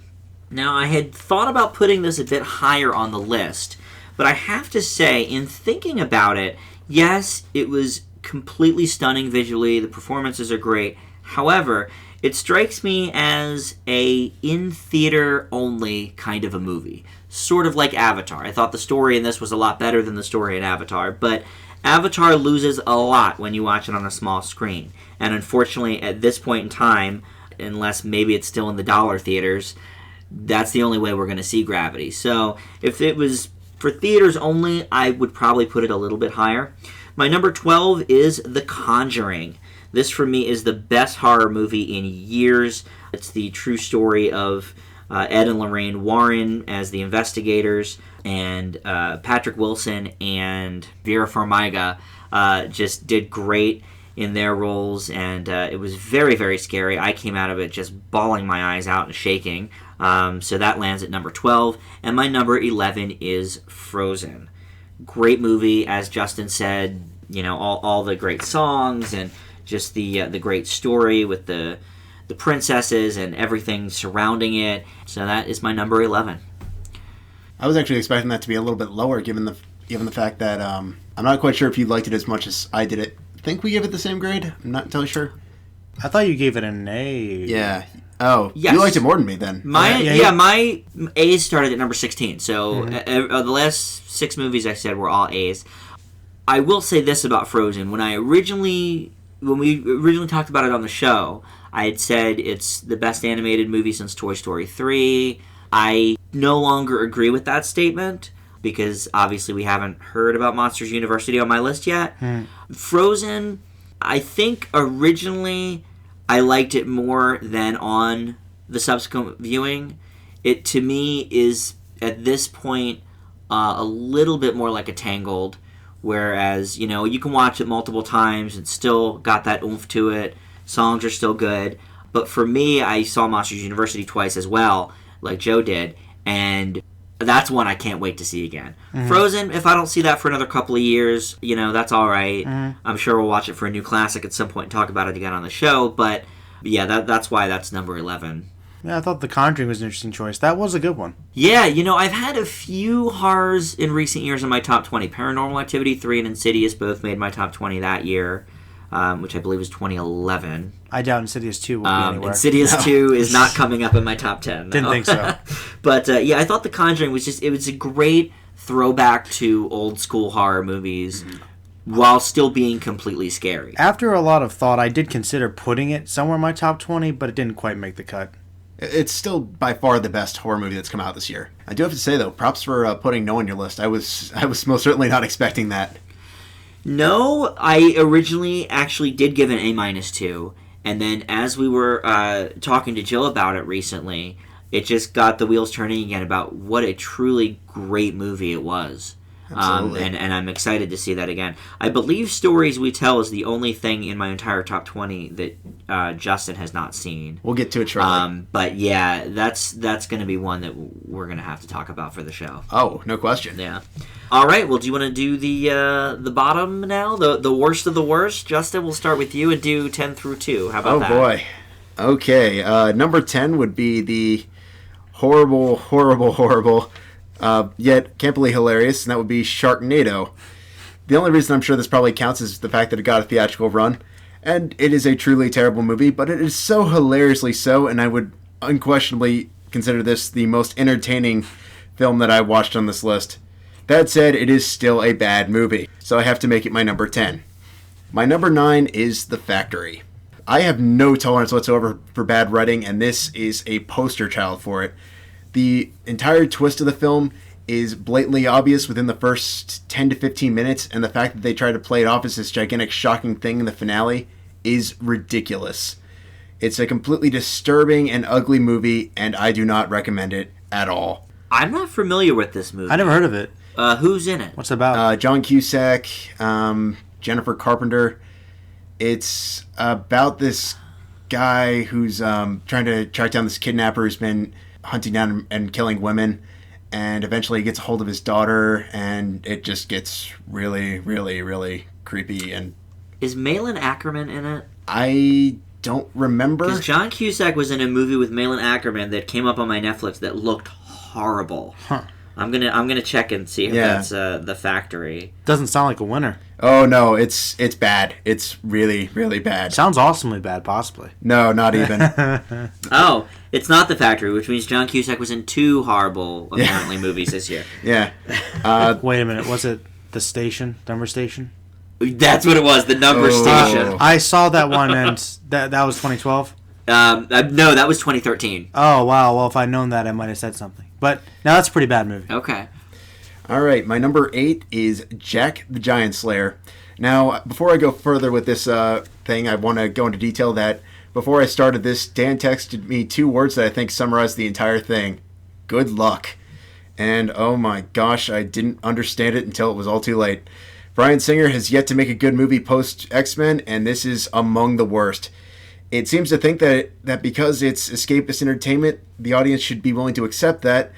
Now, I had thought about putting this a bit higher on the list, but I have to say, in thinking about it, yes, it was completely stunning visually. The performances are great. However, it strikes me as a in-theater only kind of a movie. Sort of like Avatar. I thought the story in this was a lot better than the story in Avatar, but Avatar loses a lot when you watch it on a small screen. And unfortunately, at this point in time, unless maybe it's still in the dollar theaters, that's the only way we're going to see Gravity. So if it was for theaters only, I would probably put it a little bit higher. My number 12 is The Conjuring. This, for me, is the best horror movie in years. It's the true story of Ed and Lorraine Warren as the investigators, and Patrick Wilson and Vera Farmiga just did great in their roles, and it was very, very scary. I came out of it just bawling my eyes out and shaking. So that lands at number 12. And my number 11 is Frozen. Great movie, as Justin said, you know, all the great songs and just the great story with the princesses and everything surrounding it. So that is my number 11. I was actually expecting that to be a little bit lower, given the fact that I'm not quite sure if you liked it as much as I did it. I think we gave it the same grade. I'm not entirely sure. I thought you gave it an A. Yeah. Oh, yes. You liked it more than me then. My A's started at number 16. So the last 6 movies I said were all A's. I will say this about Frozen. When we originally talked about it on the show, I had said it's the best animated movie since Toy Story 3. I no longer agree with that statement, because obviously we haven't heard about Monsters University on my list yet. Frozen, I think originally I liked it more than on the subsequent viewing. It, to me, is at this point a little bit more like a Tangled, whereas, you know, you can watch it multiple times and still got that oomph to it. Songs are still good. But for me, I saw Monsters University twice as well, like Joe did, and that's one I can't wait to see again. Frozen, if I don't see that for another couple of years, you know, that's all right. I'm sure we'll watch it for a new classic at some point and talk about it again on the show, but yeah, that's why that's number 11. Yeah, I thought The Conjuring was an interesting choice. That was a good one. Yeah, you know, I've had a few horrors in recent years in my top 20. Paranormal Activity 3 and Insidious both made my top 20 that year, which I believe was 2011. I doubt Insidious 2 will be anywhere. Insidious 2 is not coming up in my top 10. Didn't think so. But yeah, I thought The Conjuring was it was a great throwback to old school horror movies while still being completely scary. After a lot of thought, I did consider putting it somewhere in my top 20, but it didn't quite make the cut. It's still by far the best horror movie that's come out this year. I do have to say, though, props for putting No on your list. I was most certainly not expecting that. No, I originally actually did give an A-2, and then as we were talking to Jill about it recently, it just got the wheels turning again about what a truly great movie it was. Absolutely. And I'm excited to see that again. I believe Stories We Tell is the only thing in my entire top 20 that Justin has not seen. We'll get to it shortly. But yeah, that's going to be one that we're going to have to talk about for the show. Oh, no question. Yeah. All right. Well, do you want to do the bottom now? The worst of the worst? Justin, we'll start with you and do 10 through 2. How about that? Oh, boy. Okay. Number 10 would be the horrible, yet can't believe hilarious, and that would be Sharknado. The only reason I'm sure this probably counts is the fact that it got a theatrical run, and it is a truly terrible movie, but it is so hilariously so, and I would unquestionably consider this the most entertaining film that I watched on this list. That said, it is still a bad movie, so I have to make it my number 10. My number 9 is The Factory. I have no tolerance whatsoever for bad writing, and this is a poster child for it. The entire twist of the film is blatantly obvious within the first 10 to 15 minutes, and the fact that they try to play it off as this gigantic, shocking thing in the finale is ridiculous. It's a completely disturbing and ugly movie, and I do not recommend it at all. I'm not familiar with this movie. I never heard of it. Who's in it? What's it about? John Cusack, Jennifer Carpenter. It's about this guy who's trying to track down this kidnapper who's been hunting down and killing women, and eventually he gets a hold of his daughter, and it just gets really, really, really creepy. And Is Malin Ackerman in it? I don't remember. Because John Cusack was in a movie with Malin Ackerman that came up on my Netflix that looked horrible. Huh. I'm gonna check and see if that's The Factory. Doesn't sound like a winner. Oh no, it's bad. It's really, really bad. Sounds awesomely bad, possibly. No, not even. Oh, it's not The Factory, which means John Cusack was in 2 horrible, apparently, movies this year. Yeah. Wait a minute, was it The Station? Number Station? That's what it was, The Number Station. I saw that one, and that was 2012? No, that was 2013. Oh, wow. Well, if I'd known that, I might have said something. But, now that's a pretty bad movie. Okay. All right, my number 8 is Jack the Giant Slayer. Now, before I go further with this thing, I want to go into detail that before I started this, Dan texted me 2 words that I think summarize the entire thing. Good luck. And oh my gosh, I didn't understand it until it was all too late. Bryan Singer has yet to make a good movie post X-Men, and this is among the worst. It seems to think that because it's escapist entertainment, the audience should be willing to accept that,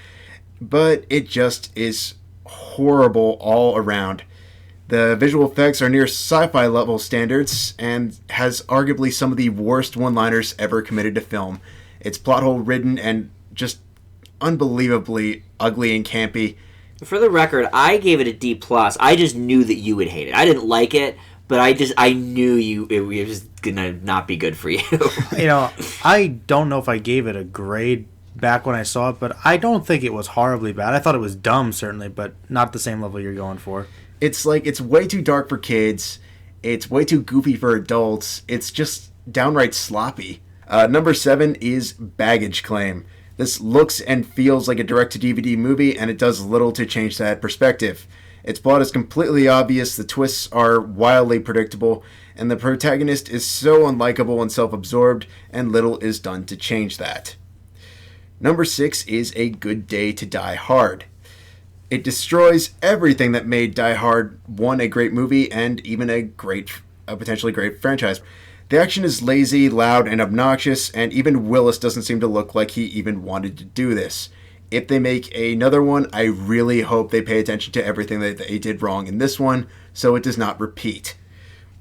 but it just is horrible all around. The visual effects are near sci-fi level standards and has arguably some of the worst one-liners ever committed to film. It's plot hole ridden and just unbelievably ugly and campy. For the record, I gave it a D+. I just knew that you would hate it. I didn't like it, but I knew it was gonna not be good for you. I don't know if I gave it a grade back when I saw it, but I don't think it was horribly bad. I thought it was dumb, certainly, but not the same level you're going for. It's like, it's way too dark for kids. It's way too goofy for adults. It's just downright sloppy. Number 7 is Baggage Claim. This looks and feels like a direct-to-DVD movie, and it does little to change that perspective. Its plot is completely obvious, the twists are wildly predictable, and the protagonist is so unlikable and self-absorbed, and little is done to change that. Number 6 is A Good Day to Die Hard. It destroys everything that made Die Hard 1 a great movie and even a potentially great franchise. The action is lazy, loud, and obnoxious, and even Willis doesn't seem to look like he even wanted to do this. If they make another one, I really hope they pay attention to everything that they did wrong in this one, so it does not repeat.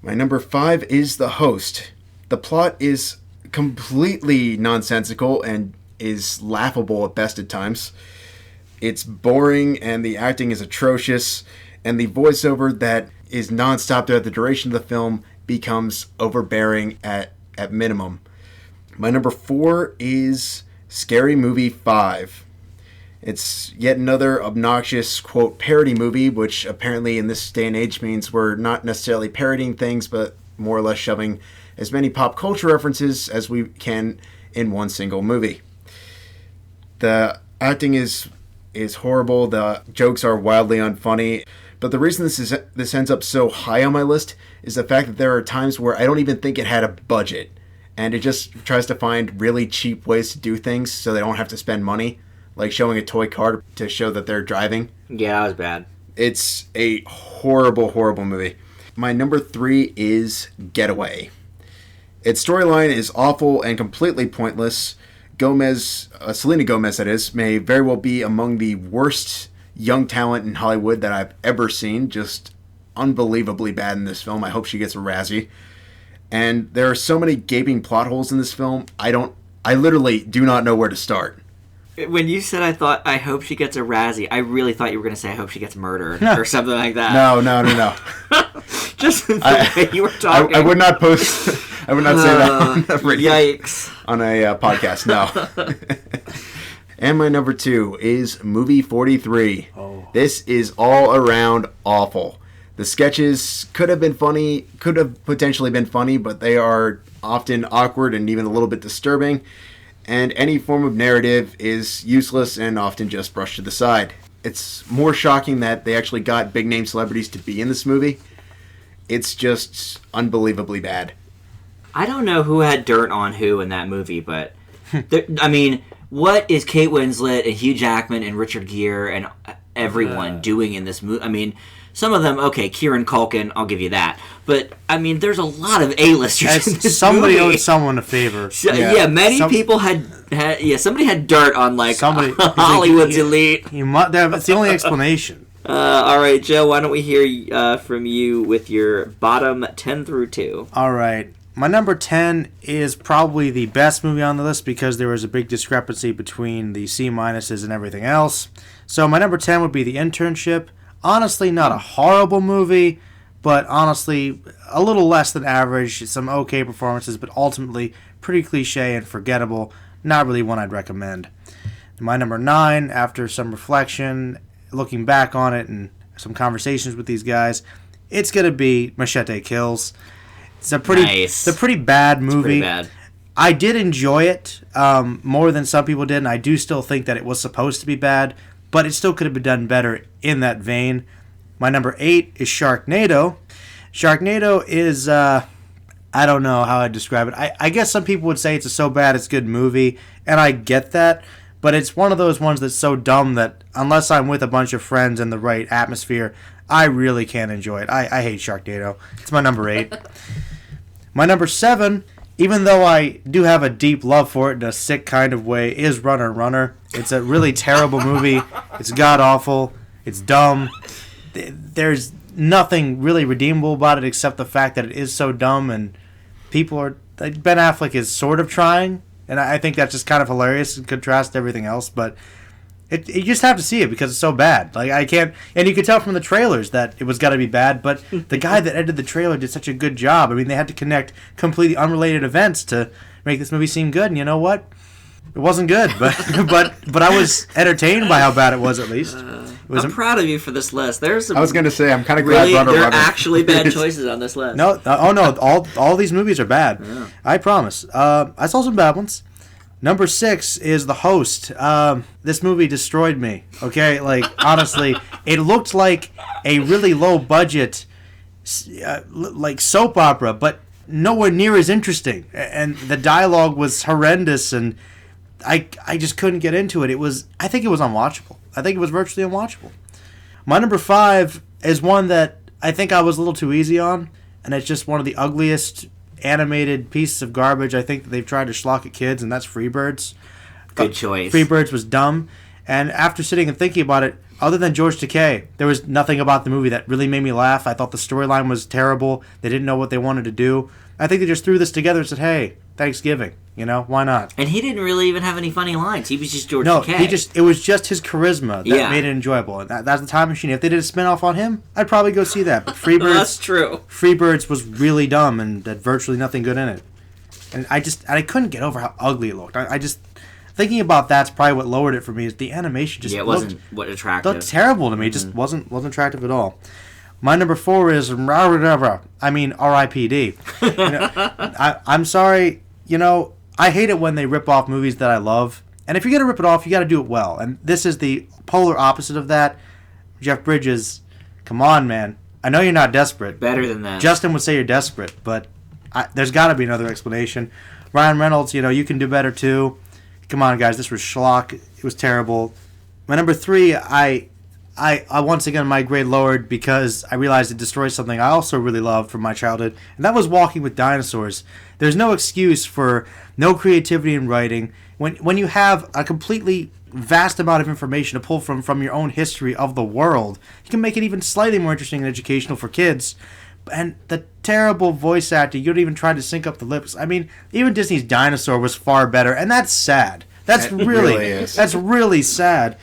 My number 5 is The Host. The plot is completely nonsensical and is laughable at best at times. It's boring, and the acting is atrocious, and the voiceover that is nonstop throughout the duration of the film becomes overbearing at minimum. My number 4 is Scary Movie 5. It's yet another obnoxious, quote, parody movie, which apparently in this day and age means we're not necessarily parodying things, but more or less shoving as many pop culture references as we can in one single movie. The acting is horrible. The jokes are wildly unfunny. But the reason this ends up so high on my list is the fact that there are times where I don't even think it had a budget. And it just tries to find really cheap ways to do things so they don't have to spend money. Like showing a toy car to show that they're driving. Yeah, that was bad. It's a horrible, horrible movie. My number 3 is Getaway. Its storyline is awful and completely pointless. Selena Gomez, that is, may very well be among the worst young talent in Hollywood that I've ever seen. Just unbelievably bad in this film. I hope she gets a Razzie. And there are so many gaping plot holes in this film. I literally do not know where to start. When you said I hope she gets a Razzie, I really thought you were going to say I hope she gets murdered or something like that. No. Just the way you were talking. I would not post. I would not say that on a radio, Yikes. on a podcast. No. And my number 2 is Movie 43. Oh. This is all around awful. The sketches could have potentially been funny, but they are often awkward and even a little bit disturbing. And any form of narrative is useless and often just brushed to the side. It's more shocking that they actually got big-name celebrities to be in this movie. It's just unbelievably bad. I don't know who had dirt on who in that movie, but what is Kate Winslet and Hugh Jackman and Richard Gere and everyone doing in this movie? Some of them, okay, Kieran Culkin, I'll give you that. But, there's a lot of A-listers in this somebody movie. owed someone a favor. Many people had somebody had dirt on, Hollywood's elite. That's the only explanation. All right, Joe, why don't we hear from you with your bottom 10 through 2? All right. My number 10 is probably the best movie on the list because there was a big discrepancy between the C- and everything else. So my number 10 would be The Internship. Honestly, not a horrible movie, but honestly, a little less than average. Some okay performances, but ultimately pretty cliche and forgettable. Not really one I'd recommend. My number 9, after some reflection, looking back on it and some conversations with these guys, it's going to be Machete Kills. It's a pretty bad movie. It's pretty bad. I did enjoy it more than some people did, and I do still think that it was supposed to be bad, but it still could have been done better in that vein. My number 8 is Sharknado. Sharknado is, I don't know how I'd describe it. I guess some people would say it's a so bad it's good movie, and I get that, but it's one of those ones that's so dumb that unless I'm with a bunch of friends in the right atmosphere, I really can't enjoy it. I hate Sharknado. It's my number 8. My number 7, even though I do have a deep love for it in a sick kind of way, is Runner Runner. It's a really terrible movie. It's god-awful. It's dumb. There's nothing really redeemable about it except the fact that it is so dumb, and people are... Ben Affleck is sort of trying, and I think that's just kind of hilarious in contrast to everything else, but... You just have to see it because it's so bad. I can't, and you could tell from the trailers that it was got to be bad. But the guy that edited the trailer did such a good job. They had to connect completely unrelated events to make this movie seem good. And you know what? It wasn't good, but I was entertained by how bad it was. At least I'm proud of you for this list. I was going to say I'm kind of glad Runner there are Runner. actually bad choices on this list. No, all these movies are bad. Yeah. I promise. I saw some bad ones. Number 6 is The Host. This movie destroyed me. Okay, honestly, it looked like a really low budget, soap opera, but nowhere near as interesting. And the dialogue was horrendous, and I just couldn't get into it. I think it was unwatchable. I think it was virtually unwatchable. My number 5 is one that I think I was a little too easy on, and it's just one of the ugliest animated pieces of garbage I think that they've tried to schlock at kids, and that's Freebirds. Good choice. Freebirds was dumb, and after sitting and thinking about it, other than George Takei, there was nothing about the movie that really made me laugh. I thought the storyline was terrible. They didn't know what they wanted to do. I think they just threw this together and said, hey, Thanksgiving, why not? And he didn't really even have any funny lines. He was just George Takei. It was just his charisma that made it enjoyable. And that's the Time Machine. If they did a spinoff on him, I'd probably go see that. But Freebirds, that's true. Freebirds was really dumb and had virtually nothing good in it. And I couldn't get over how ugly it looked. I just thinking about that's probably what lowered it for me. Is the animation just wasn't what attractive. Looked terrible to me. It just wasn't attractive at all. My number 4 is R.I.P.D. I'm sorry. I hate it when they rip off movies that I love And if you're going to rip it off, you got to do it well. And this is the polar opposite of that. Jeff Bridges, come on, man. I know you're not desperate. Better than that. Justin would say you're desperate, but there's got to be another explanation. Ryan Reynolds, you can do better too. Come on, guys. This was schlock. It was terrible. My number 3, I once again, my grade lowered because I realized it destroyed something I also really loved from my childhood, and that was Walking with Dinosaurs. There's no excuse for no creativity in writing. When you have a completely vast amount of information to pull from your own history of the world, you can make it even slightly more interesting and educational for kids. And the terrible voice acting, you don't even try to sync up the lips. I mean, even Disney's Dinosaur was far better, and that's sad. That's really sad.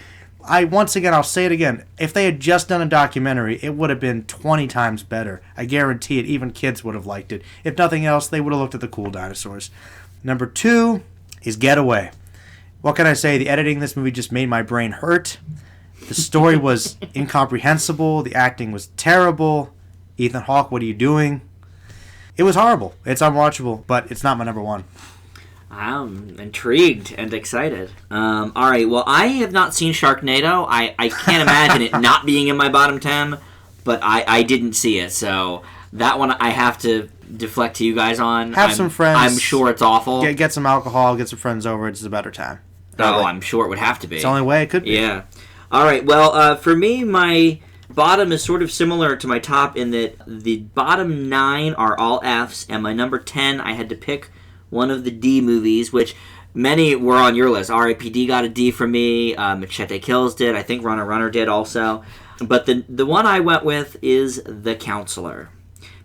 I'll say it again. If they had just done a documentary, it would have been 20 times better. I guarantee it. Even kids would have liked it. If nothing else, they would have looked at the cool dinosaurs. Number 2 is Getaway. What can I say? The editing in this movie just made my brain hurt. The story was incomprehensible. The acting was terrible. Ethan Hawke, what are you doing? It was horrible. It's unwatchable, but it's not my number 1. I'm intrigued and excited. All right, well, I have not seen Sharknado. I can't imagine it not being in my bottom 10, but I didn't see it, so that one I have to deflect to you guys on. Have some friends. I'm sure it's awful. Get some alcohol, get some friends over. It's a better time. I'm sure it would have to be. It's the only way it could be. Yeah. All right, well, for me, my bottom is sort of similar to my top in that the bottom 9 are all Fs, and my number 10, I had to pick one of the D movies, which many were on your list. R.I.P.D. got a D from me. Machete Kills did. I think Runner did also. But the one I went with is The Counselor.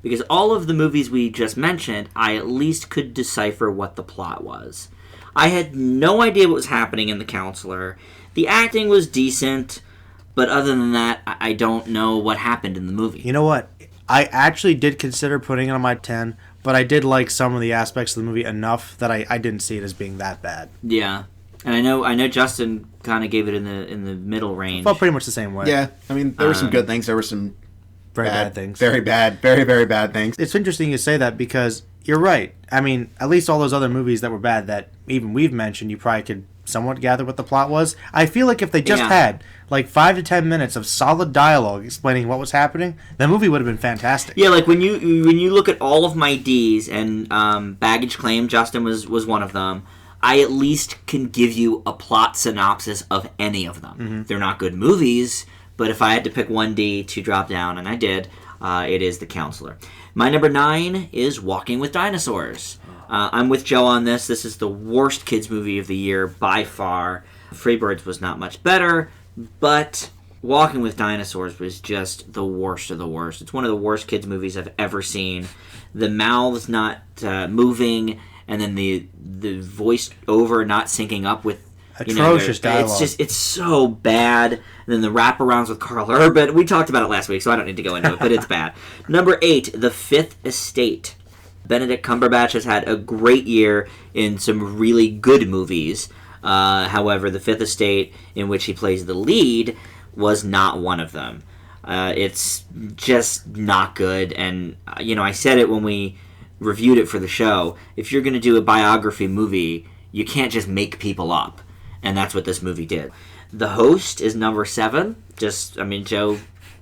Because all of the movies we just mentioned, I at least could decipher what the plot was. I had no idea what was happening in The Counselor. The acting was decent, but other than that, I don't know what happened in the movie. You know what? I actually did consider putting it on my 10, but I did like some of the aspects of the movie enough that I didn't see it as being that bad. Yeah. And I know Justin kind of gave it in the middle range. Felt pretty much the same way. Yeah, I mean, there were some good things. There were some very bad things. Very bad. Very, very bad things. It's interesting you say that because you're right. I mean, at least all those other movies that were bad that even we've mentioned, you probably could somewhat gather what the plot was. I feel like if they just had like 5 to 10 minutes of solid dialogue explaining what was happening, the movie would have been fantastic. Yeah, like when you look at all of my D's, and Baggage Claim, Justin was one of them, I at least can give you a plot synopsis of any of them. Mm-hmm. They're not good movies, but if I had to pick one D to drop down, and I did, it is The Counselor. My number 9 is Walking with Dinosaurs. I'm with Joe on this. This is the worst kids movie of the year by far. Freebirds was not much better, but Walking with Dinosaurs was just the worst of the worst. It's one of the worst kids movies I've ever seen. The mouths not moving, and then the voice over not syncing up with atrocious dialogue. It's so bad. And then the wraparounds with Carl Urban. We talked about it last week, so I don't need to go into it, but it's bad. Number 8, The Fifth Estate. Benedict Cumberbatch has had a great year in some really good movies. However, The Fifth Estate, in which he plays the lead, was not one of them. It's just not good. And, I said it when we reviewed it for the show. If you're going to do a biography movie, you can't just make people up. And that's what this movie did. The Host is number 7. Joe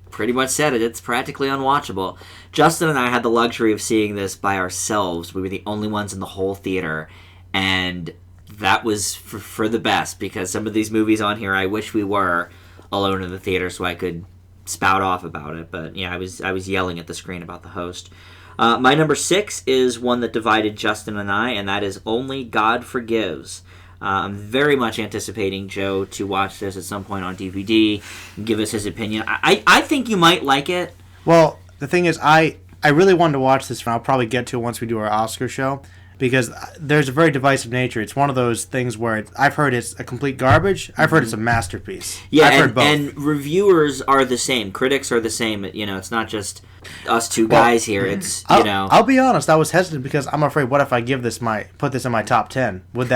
pretty much said it. It's practically unwatchable. Justin and I had the luxury of seeing this by ourselves. We were the only ones in the whole theater. And that was for the best, because some of these movies on here, I wish we were alone in the theater so I could spout off about it. But yeah, I was yelling at the screen about The Host. My number 6 is one that divided Justin and I, and that is Only God Forgives. I'm very much anticipating Joe to watch this at some point on DVD and give us his opinion. I think you might like it. Well, the thing is, I really wanted to watch this, and I'll probably get to it once we do our Oscar show, because there's a very divisive nature. It's one of those things where I've heard it's a complete garbage. I've heard it's a masterpiece. Yeah, I've heard both. And reviewers are the same. Critics are the same. It's not just us two guys here. It's, I'll be honest, I was hesitant because I'm afraid, what if I put this in my top 10? Would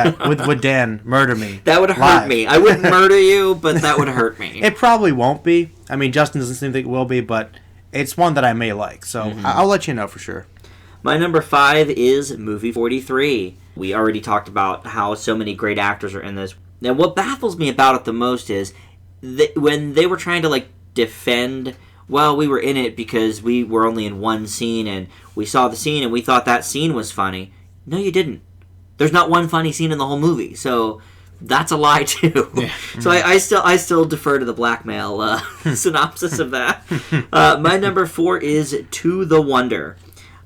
Dan murder me? That would hurt me. I wouldn't murder you, but that would hurt me. It probably won't be. I mean, Justin doesn't seem to think it will be, but it's one that I may like. So I'll let you know for sure. My number 5 is Movie 43. We already talked about how so many great actors are in this. Now, what baffles me about it the most is that when they were trying to, like, defend, well, we were in it because we were only in one scene and we saw the scene and we thought that scene was funny. No, you didn't. There's not one funny scene in the whole movie, so that's a lie too. Yeah. So I still defer to the blackmail synopsis of that. My number 4 is To the Wonder.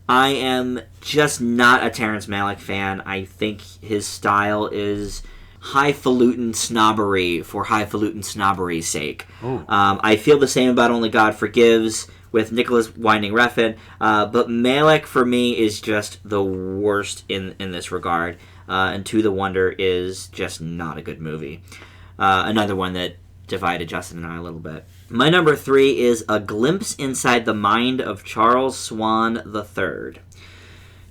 I am just not a Terrence Malick fan. I think his style is highfalutin snobbery for highfalutin snobbery's sake. I feel the same about Only God Forgives with Nicholas Winding Refn, but Malick for me is just the worst in this regard, and To the Wonder is just not a good movie. Another one that divided Justin and I a little bit. My number 3 is A Glimpse Inside the Mind of Charles Swan III.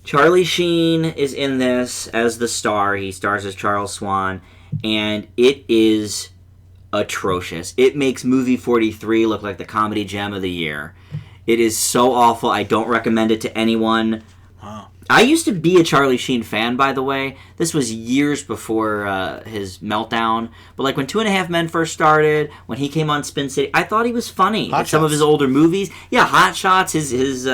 Charlie Sheen is in this as the star. He stars as Charles Swan, and it is atrocious. It makes movie 43 look like the comedy gem of the year. It is so awful. I don't recommend it to anyone. Wow. I used to be a Charlie Sheen fan, by the way. This was years before his meltdown. But like when 2.5 Men first started, when he came on Spin City, I thought he was funny. Hot Some Shots. of his older movies. Yeah, Hot Shots, his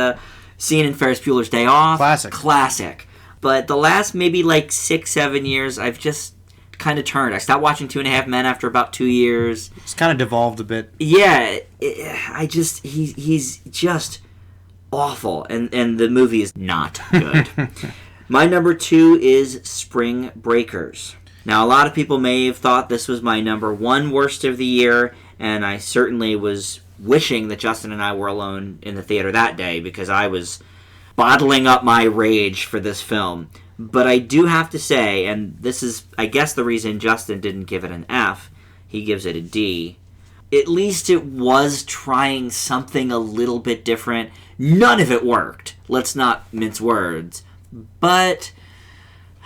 scene in Ferris Bueller's Day Off. Classic. But the last maybe like 6-7 years, I've just kind of turned. I stopped watching 2.5 Men after about 2 years. It's kind of devolved a bit. Yeah, he's just awful, and the movie is not good. My number 2 is Spring Breakers. Now, a lot of people may have thought this was my number 1 worst of the year, and I certainly was wishing that Justin and I were alone in the theater that day because I was bottling up my rage for this film. But I do have to say, and this is, I guess, the reason Justin didn't give it an F, he gives it a D. At least it was trying something a little bit different. None of it worked. Let's not mince words. But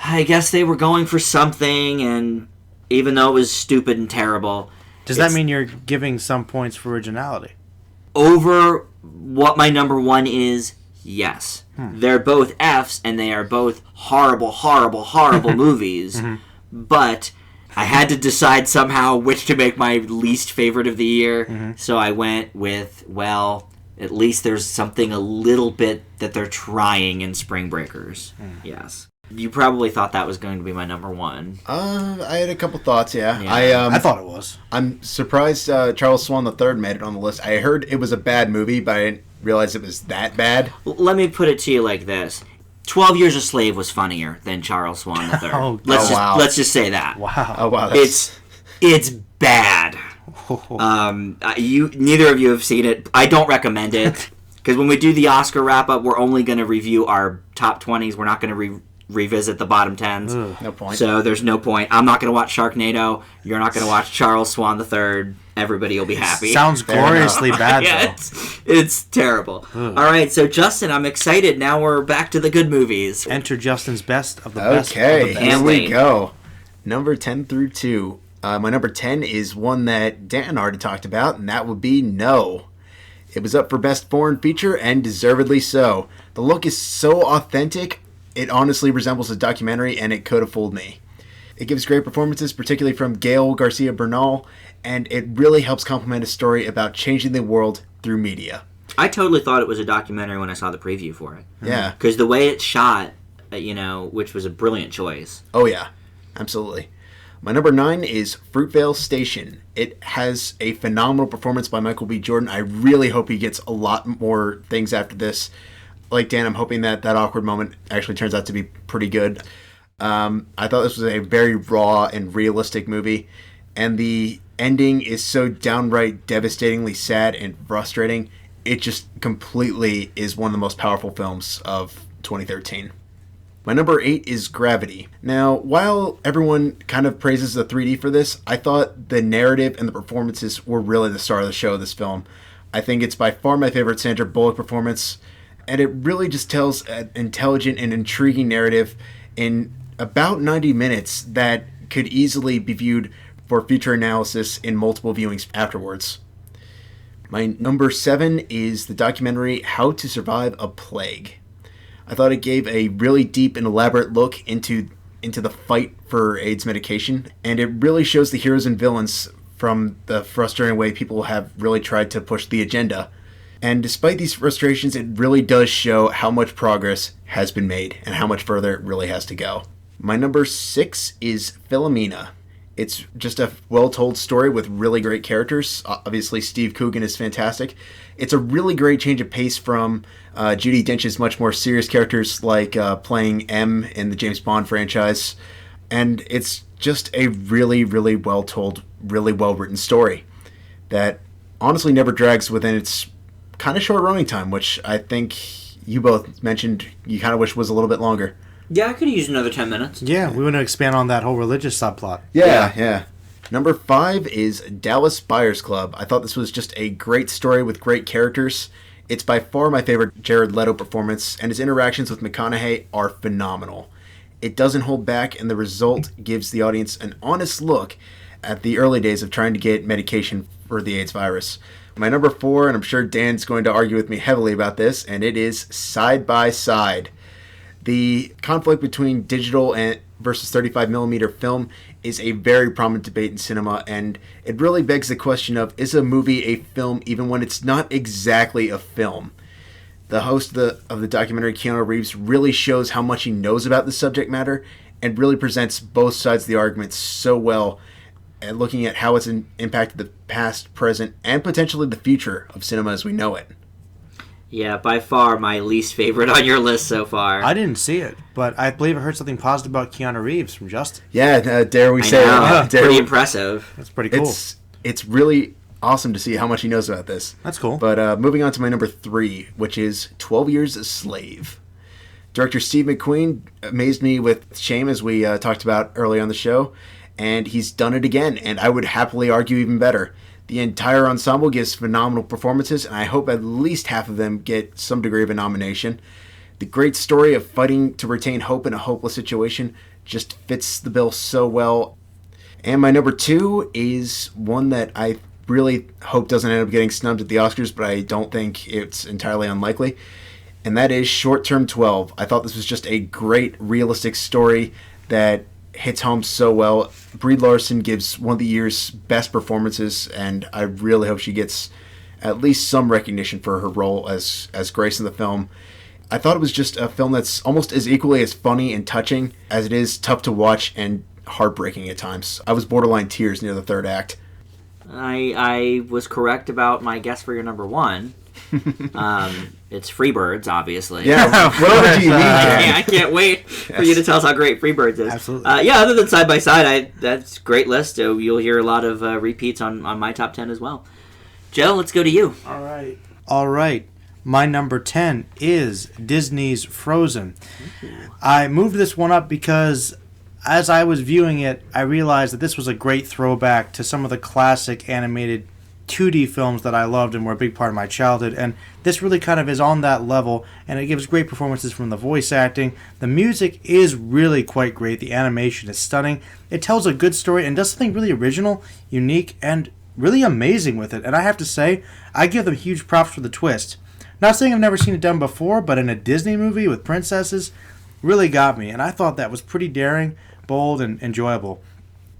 I guess they were going for something, and even though it was stupid and terrible... Does that mean you're giving some points for originality? Over what my number 1 is, yes. They're both Fs, and they are both horrible, horrible, horrible movies. But I had to decide somehow which to make my least favorite of the year. So I went with, well, at least there's something a little bit that they're trying in Spring Breakers. Yes. You probably thought that was going to be my number 1. I had a couple thoughts, yeah. I thought it was. I'm surprised Charles Swan III made it on the list. I heard it was a bad movie, but I didn't realize it was that bad. Let me put it to you like this. 12 Years a Slave was funnier than Charles Swan III. Wow. Let's just say that. Wow. Oh, wow. It's bad. Neither of you have seen it. I don't recommend it. Because when we do the Oscar wrap-up, we're only going to review our top 20s. We're not going to revisit the bottom 10s. No point. So there's no point. I'm not going to watch Sharknado. You're not going to watch Charles Swan III. Everybody will be happy. Sounds gloriously bad, yeah, though. it's terrible. All right, so Justin, I'm excited. Now we're back to the good movies. Enter Justin's best of the best of the Okay, best. here we go. Number 10 through 2. My number 10 is one that Dan already talked about, and that would be No. It was up for Best Foreign Feature, and deservedly so. The look is so authentic, it honestly resembles a documentary, and it could have fooled me. It gives great performances, particularly from Gael Garcia Bernal, and it really helps complement a story about changing the world through media. I totally thought it was a documentary when I saw the preview for it. Yeah. Because the way it's shot, which was a brilliant choice. Oh, yeah. Absolutely. My number 9 is Fruitvale Station. It has a phenomenal performance by Michael B. Jordan. I really hope he gets a lot more things after this. Like Dan, I'm hoping that awkward moment actually turns out to be pretty good. I thought this was a very raw and realistic movie. And the ending is so downright devastatingly sad and frustrating. It just completely is one of the most powerful films of 2013. My number 8 is Gravity. Now, while everyone kind of praises the 3D for this, I thought the narrative and the performances were really the star of the show of this film. I think it's by far my favorite Sandra Bullock performance, and it really just tells an intelligent and intriguing narrative in about 90 minutes that could easily be viewed for future analysis in multiple viewings afterwards. My number 7 is the documentary How to Survive a Plague. I thought it gave a really deep and elaborate look into into the fight for AIDS medication, and it really shows the heroes and villains from the frustrating way people have really tried to push the agenda. And despite these frustrations, it really does show how much progress has been made and how much further it really has to go. My number 6 is Philomena. It's just a well-told story with really great characters. Obviously, Steve Coogan is fantastic. It's a really great change of pace from Judi Dench's much more serious characters like playing M in the James Bond franchise. And it's just a really, really well-told, really well-written story that honestly never drags within its kind of short running time, which I think you both mentioned you kind of wish was a little bit longer. Yeah, I could have used another 10 minutes. Yeah, we want to expand on that whole religious subplot. Yeah. Number 5 is Dallas Buyers Club. I thought this was just a great story with great characters. It's by far my favorite Jared Leto performance, and his interactions with McConaughey are phenomenal. It doesn't hold back, and the result gives the audience an honest look at the early days of trying to get medication for the AIDS virus. My number 4, and I'm sure Dan's going to argue with me heavily about this, and it is Side by Side. The conflict between digital and versus 35mm film is a very prominent debate in cinema, and it really begs the question of, is a movie a film even when it's not exactly a film? The host of the documentary, Keanu Reeves, really shows how much he knows about the subject matter and really presents both sides of the argument so well, and looking at how it's impacted the past, present, and potentially the future of cinema as we know it. Yeah, by far my least favorite on your list so far. I didn't see it, but I believe I heard something positive about Keanu Reeves from Justin. Yeah, dare we say it. Pretty impressive. That's pretty cool. It's really awesome to see how much he knows about this. That's cool. But moving on to my number 3, which is 12 Years a Slave. Director Steve McQueen amazed me with Shame, as we talked about early on the show, and he's done it again, and I would happily argue even better. The entire ensemble gives phenomenal performances, and I hope at least half of them get some degree of a nomination. The great story of fighting to retain hope in a hopeless situation just fits the bill so well. And my number 2 is one that I really hope doesn't end up getting snubbed at the Oscars, but I don't think it's entirely unlikely, and that is Short Term 12. I thought this was just a great, realistic story that hits home so well. Brie Larson gives one of the year's best performances, and I really hope she gets at least some recognition for her role as Grace in the film. I thought it was just a film that's almost as equally as funny and touching as it is tough to watch and heartbreaking at times. I was borderline tears near the third act. I was correct about my guess for your number 1. It's Freebirds, obviously. Yeah, what do you mean? I can't wait for you to tell us how great Freebirds is. Absolutely. Yeah, other than Side by Side, that's a great list. So you'll hear a lot of repeats on my top 10 as well. Joe, let's go to you. All right. My number 10 is Disney's Frozen. I moved this one up because as I was viewing it, I realized that this was a great throwback to some of the classic animated 2D films that I loved and were a big part of my childhood, and this really kind of is on that level, and it gives great performances from the voice acting. The music is really quite great. The animation is stunning. It tells a good story and does something really original, unique, and really amazing with it. And I have to say, I give them huge props for the twist. Not saying I've never seen it done before, but in a Disney movie with princesses, really got me, and I thought that was pretty daring, bold, and enjoyable.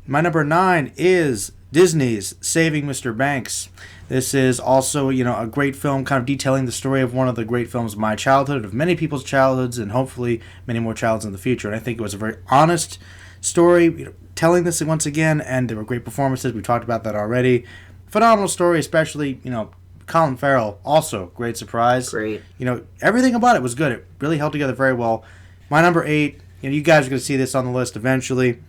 My number 9 is Disney's Saving Mr. Banks. This is also, a great film kind of detailing the story of one of the great films of my childhood, of many people's childhoods, and hopefully many more childhoods in the future. And I think it was a very honest story, telling this once again, and there were great performances. We talked about that already. Phenomenal story, especially, Colin Farrell, also great surprise. Great. Everything about it was good. It really held together very well. My number 8, you guys are going to see this on the list eventually.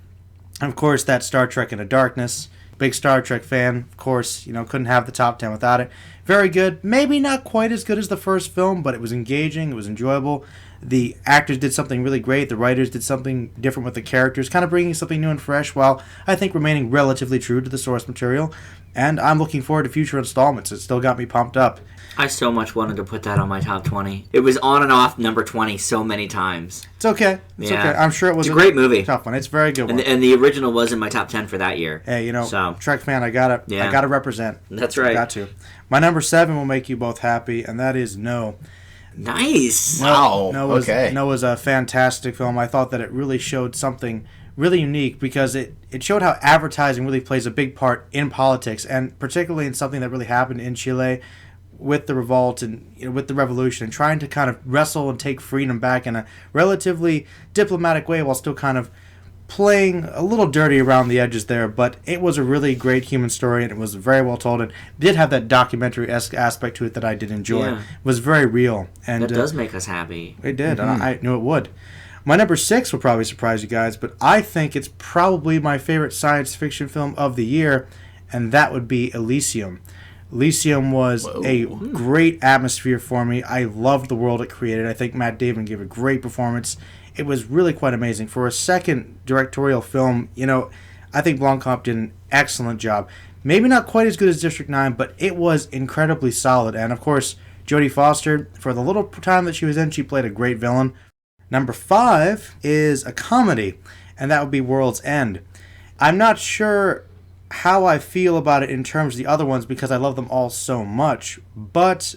And of course, that's Star Trek Into Darkness. Big Star Trek fan, of course, couldn't have the top 10 without it. Very good. Maybe not quite as good as the first film, but it was engaging, it was enjoyable. The actors did something really great. The writers did something different with the characters, kind of bringing something new and fresh, while I think remaining relatively true to the source material. And I'm looking forward to future installments. It still got me pumped up. I so much wanted to put that on my top 20. It was on and off number 20 so many times. It's okay. It's okay. I'm sure it was a great movie. Tough one. It's a very good one. And the original was in my top 10 for that year. Hey, Trek fan, I gotta represent. That's right. Got to. My number 7 will make you both happy, and that is No. Nice. Wow. No, it was a fantastic film. I thought that it really showed something really unique because it showed how advertising really plays a big part in politics, and particularly in something that really happened in Chile with the revolt and with the revolution, and trying to kind of wrestle and take freedom back in a relatively diplomatic way while still kind of playing a little dirty around the edges there. But it was a really great human story, and it was very well told, and did have that documentary-esque aspect to it that I did enjoy. Yeah. It was very real. And That does make us happy. it did, and I knew it would. My number 6 will probably surprise you guys, but I think it's probably my favorite science fiction film of the year, and that would be Elysium. Elysium was a great atmosphere for me. I loved the world it created. I think Matt Damon gave a great performance. It was really quite amazing. For a second directorial film, I think Blomkamp did an excellent job. Maybe not quite as good as District 9, but it was incredibly solid. And of course, Jodie Foster, for the little time that she was in, she played a great villain. Number 5 is a comedy, and that would be World's End. I'm not sure how I feel about it in terms of the other ones because I love them all so much, but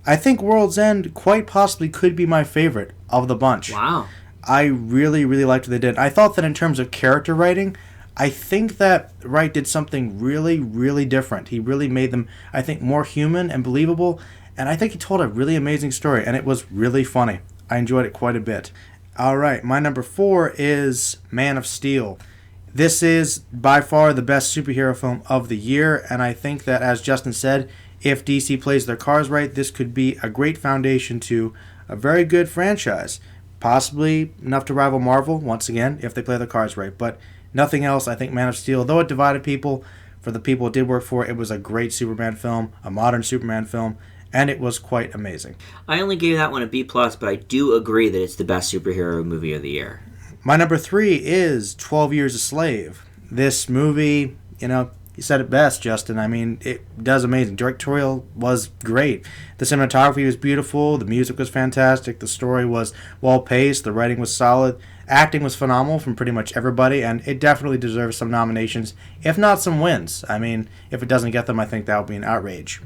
I think World's End quite possibly could be my favorite of the bunch. Wow. I really, really liked what they did. I thought that in terms of character writing, I think that Wright did something really, really different. He really made them, I think, more human and believable, and I think he told a really amazing story, and it was really funny. I enjoyed it quite a bit. All right, my number 4 is Man of Steel. This is by far the best superhero film of the year, and I think that, as Justin said, if DC plays their cards right, this could be a great foundation to a very good franchise. Possibly enough to rival Marvel, once again, if they play their cards right. But nothing else. I think Man of Steel, though it divided people, for the people it did work for, it was a great Superman film, a modern Superman film, and it was quite amazing. I only gave that one a B+, but I do agree that it's the best superhero movie of the year. My number 3 is 12 Years a Slave. This movie, you said it best, Justin. I mean, it does amazing. Directorial was great. The cinematography was beautiful. The music was fantastic. The story was well-paced. The writing was solid. Acting was phenomenal from pretty much everybody, and it definitely deserves some nominations, if not some wins. I mean, if it doesn't get them, I think that would be an outrage.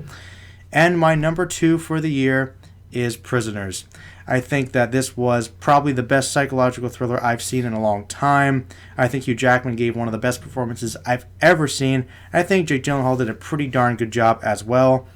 And my number 2 for the year is Prisoners. I think that this was probably the best psychological thriller I've seen in a long time. I think Hugh Jackman gave one of the best performances I've ever seen. I think Jake Gyllenhaal did a pretty darn good job as well.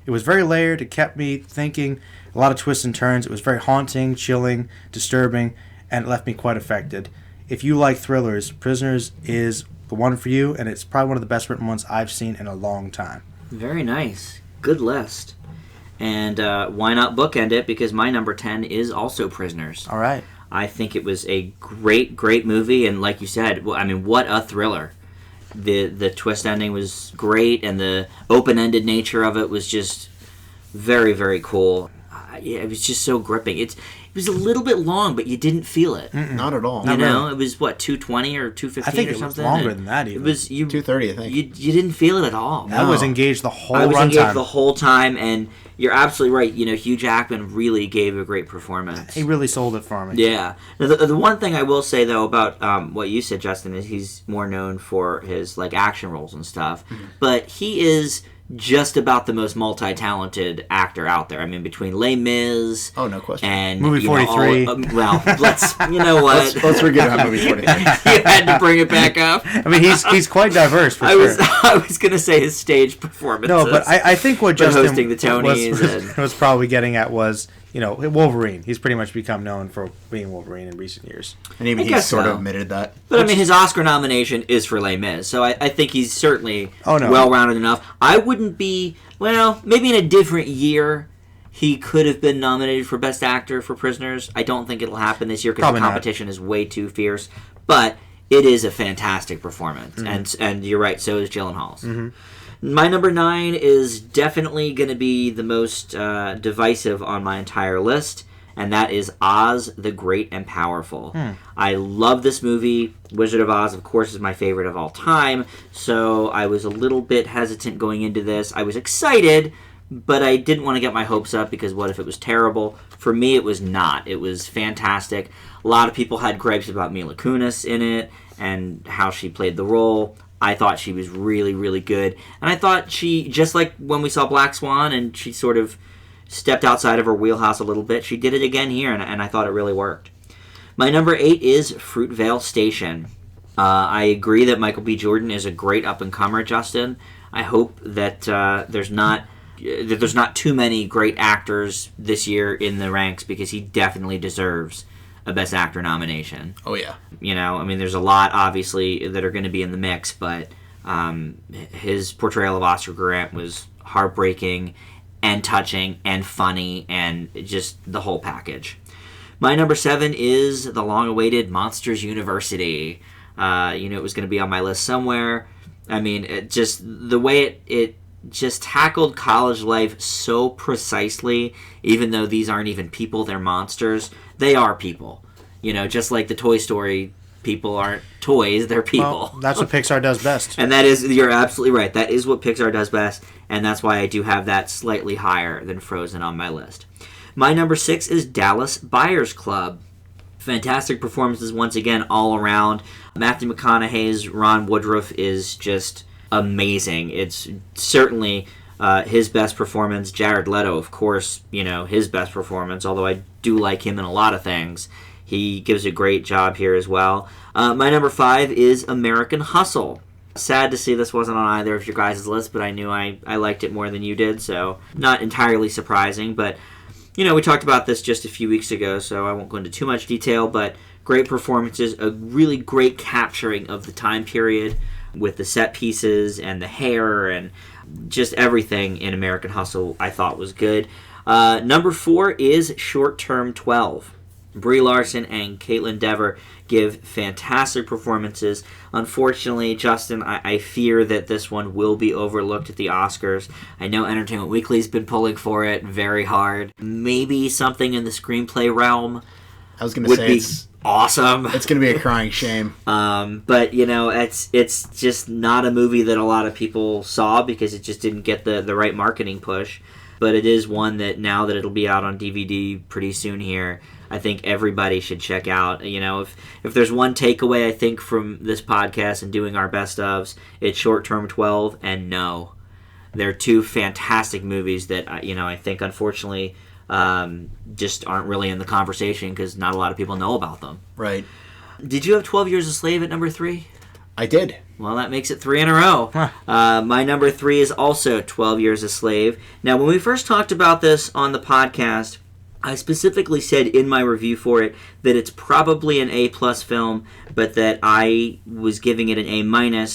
It was very layered. It kept me thinking. A lot of twists and turns. It was very haunting, chilling, disturbing, and it left me quite affected. If you like thrillers, Prisoners is the one for you, and it's probably one of the best written ones I've seen in a long time. Very nice. Good list. And why not bookend it? Because my number 10 is also Prisoners. All right. I think it was a great, great movie, and like you said, I mean, what a thriller. The twist ending was great, and the open-ended nature of it was just very, very cool. Yeah, it was just so gripping. It was a little bit long, but you didn't feel it. Not at all. You know, it was what, 220 or 215 I think or it something. was longer than that even. It was 2:30, I think. You didn't feel it at all. I was engaged the whole runtime. I was engaged the whole time, and you're absolutely right. Hugh Jackman really gave a great performance. He really sold it for me. Yeah. Now, the one thing I will say though about what you said, Justin, is he's more known for his action roles and stuff, but he is just about the most multi-talented actor out there. I mean, between Les Mis, oh no question, and movie 43. Well, let's what? let's forget about movie 43. You had to bring it back up. I mean, he's quite diverse. For sure. I was gonna say his stage performances. No, but I think what Justin hosting the Tonys was probably getting at was Wolverine. He's pretty much become known for being Wolverine in recent years. And even he sort of admitted that. But I mean, his Oscar nomination is for Les Mis, so I think he's certainly no. well-rounded enough. I wouldn't be, maybe in a different year, he could have been nominated for Best Actor for Prisoners. I don't think it'll happen this year because the competition is way too fierce. But it is a fantastic performance, and you're right, so is Gyllenhaal's. My number 9 is definitely going to be the most divisive on my entire list, and that is Oz the Great and Powerful. I love this movie. Wizard of Oz, of course, is my favorite of all time, so I was a little bit hesitant going into this. I was excited, but I didn't want to get my hopes up because what if it was terrible? For me, it was not. It was fantastic. A lot of people had gripes about Mila Kunis in it and how she played the role. I thought she was really, really good. And I thought she, just like when we saw Black Swan and she sort of stepped outside of her wheelhouse a little bit. She did it again here, and I thought it really worked. My number 8 is Fruitvale Station. I agree that Michael B. Jordan is a great up-and-comer, Justin. I hope that there's not too many great actors this year in the ranks, because he definitely deserves a Best Actor nomination. Oh, yeah. There's a lot, obviously, that are going to be in the mix, but his portrayal of Oscar Grant was heartbreaking and touching and funny and just the whole package. My number 7 is the long-awaited Monsters University. It was going to be on my list somewhere. The way it just tackled college life so precisely, even though these aren't even people, they're monsters. They are people. Just like the Toy Story people aren't toys, they're people. Well, that's what Pixar does best. And you're absolutely right. That is what Pixar does best, and that's why I do have that slightly higher than Frozen on my list. My number 6 is Dallas Buyers Club. Fantastic performances once again all around. Matthew McConaughey's Ron Woodruff is just amazing. It's certainly his best performance. Jared Leto, of course, his best performance, although I do like him in a lot of things. He gives a great job here as well. My number 5 is American Hustle. Sad to see this wasn't on either of your guys' lists, but I knew I liked it more than you did, so not entirely surprising. But, we talked about this just a few weeks ago, so I won't go into too much detail, but great performances, a really great capturing of the time period with the set pieces and the hair and just everything in American Hustle I thought was good. Number 4 is Short Term 12. Brie Larson and Caitlin Dever give fantastic performances. Unfortunately, Justin, I fear that this one will be overlooked at the Oscars. I know Entertainment Weekly's been pulling for it very hard. Maybe something in the screenplay realm I was going to say it's awesome. It's going to be a crying shame. But it's just not a movie that a lot of people saw because it just didn't get the right marketing push. But it is one that now that it'll be out on DVD pretty soon here, I think everybody should check out. If there's one takeaway I think from this podcast and doing our best ofs, it's Short Term 12 and No. They're two fantastic movies that I think unfortunately just aren't really in the conversation because not a lot of people know about them. Right. Did you have 12 Years a Slave at number 3? I did. Well, that makes it 3 in a row. Huh. My number 3 is also 12 Years a Slave. Now, when we first talked about this on the podcast, I specifically said in my review for it that it's probably an A-plus film, but that I was giving it an A-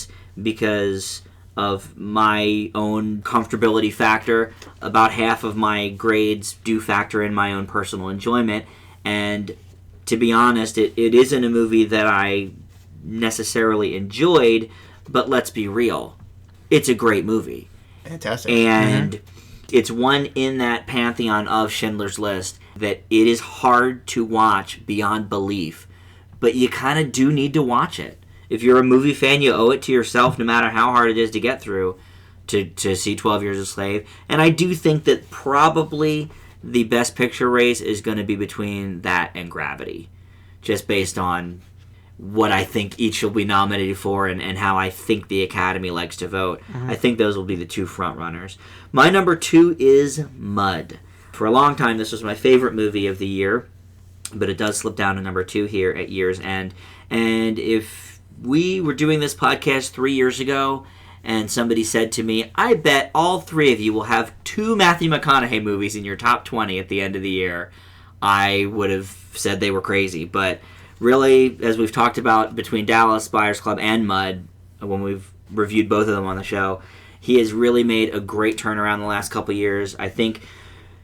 because of my own comfortability factor. About half of my grades do factor in my own personal enjoyment, and to be honest, it isn't a movie that I necessarily enjoyed, but let's be real, it's a great movie. Fantastic. And it's one in that pantheon of Schindler's List that it is hard to watch beyond belief, but you kind of do need to watch it. If you're a movie fan, you owe it to yourself, no matter how hard it is to get through, to see 12 Years a Slave. And I do think that probably the Best Picture race is going to be between that and Gravity, just based on what I think each will be nominated for and how I think the Academy likes to vote. I think those will be the two front runners. My number 2 is Mud. For a long time, this was my favorite movie of the year, but it does slip down to number 2 here at year's end. And if we were doing this podcast 3 years ago and somebody said to me, I bet all 3 of you will have 2 Matthew McConaughey movies in your top 20 at the end of the year, I would have said they were crazy. But really, as we've talked about between Dallas Buyers Club and Mud, when we've reviewed both of them on the show, he has really made a great turnaround the last couple years. I think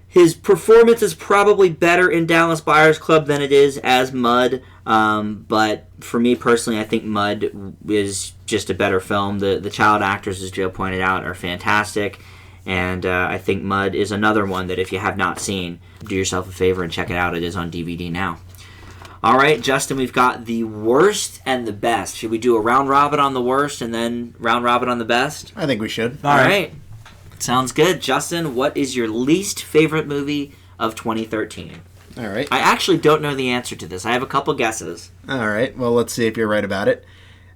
his performance is probably better in Dallas Buyers Club than it is as Mud, but for me personally, I think Mud is just a better film. The child actors, as Joe pointed out, are fantastic, and I think Mud is another one that if you have not seen, do yourself a favor and check it out. It is on DVD now. All right, Justin, we've got the worst and the best. Should we do a round robin on the worst and then round robin on the best? I think we should. All right. Sounds good. Justin, what is your least favorite movie of 2013? All right. I actually don't know the answer to this. I have a couple guesses. All right. Well, let's see if you're right about it.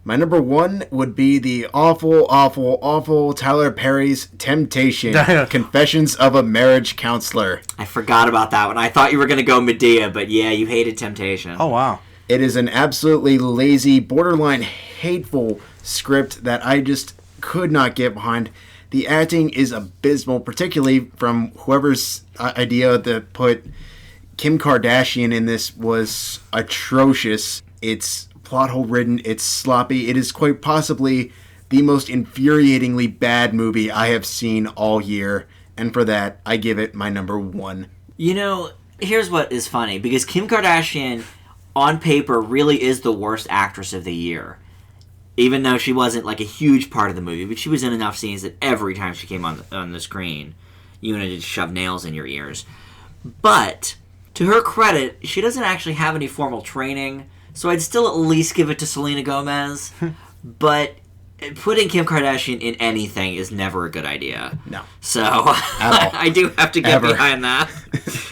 My number one would be the awful, awful, awful Tyler Perry's Temptation, Confessions of a Marriage Counselor. I forgot about that one. I thought you were going to go Medea, but yeah, you hated Temptation. Oh, wow. It is an absolutely lazy, borderline hateful script that I just could not get behind. The acting is abysmal, particularly from whoever's idea that put Kim Kardashian in this was atrocious. It's plot hole ridden, it's sloppy. It is quite possibly the most infuriatingly bad movie I have seen all year, and for that, I give it my number one. You know, here's what is funny, because Kim Kardashian, on paper, really is the worst actress of the year. Even though she wasn't, like, a huge part of the movie, but she was in enough scenes that every time she came on the screen, you wanted to shove nails in your ears. But, to her credit, she doesn't actually have any formal training, so I'd still at least give it to Selena Gomez. But putting Kim Kardashian in anything is never a good idea. No. So I do have to get behind that.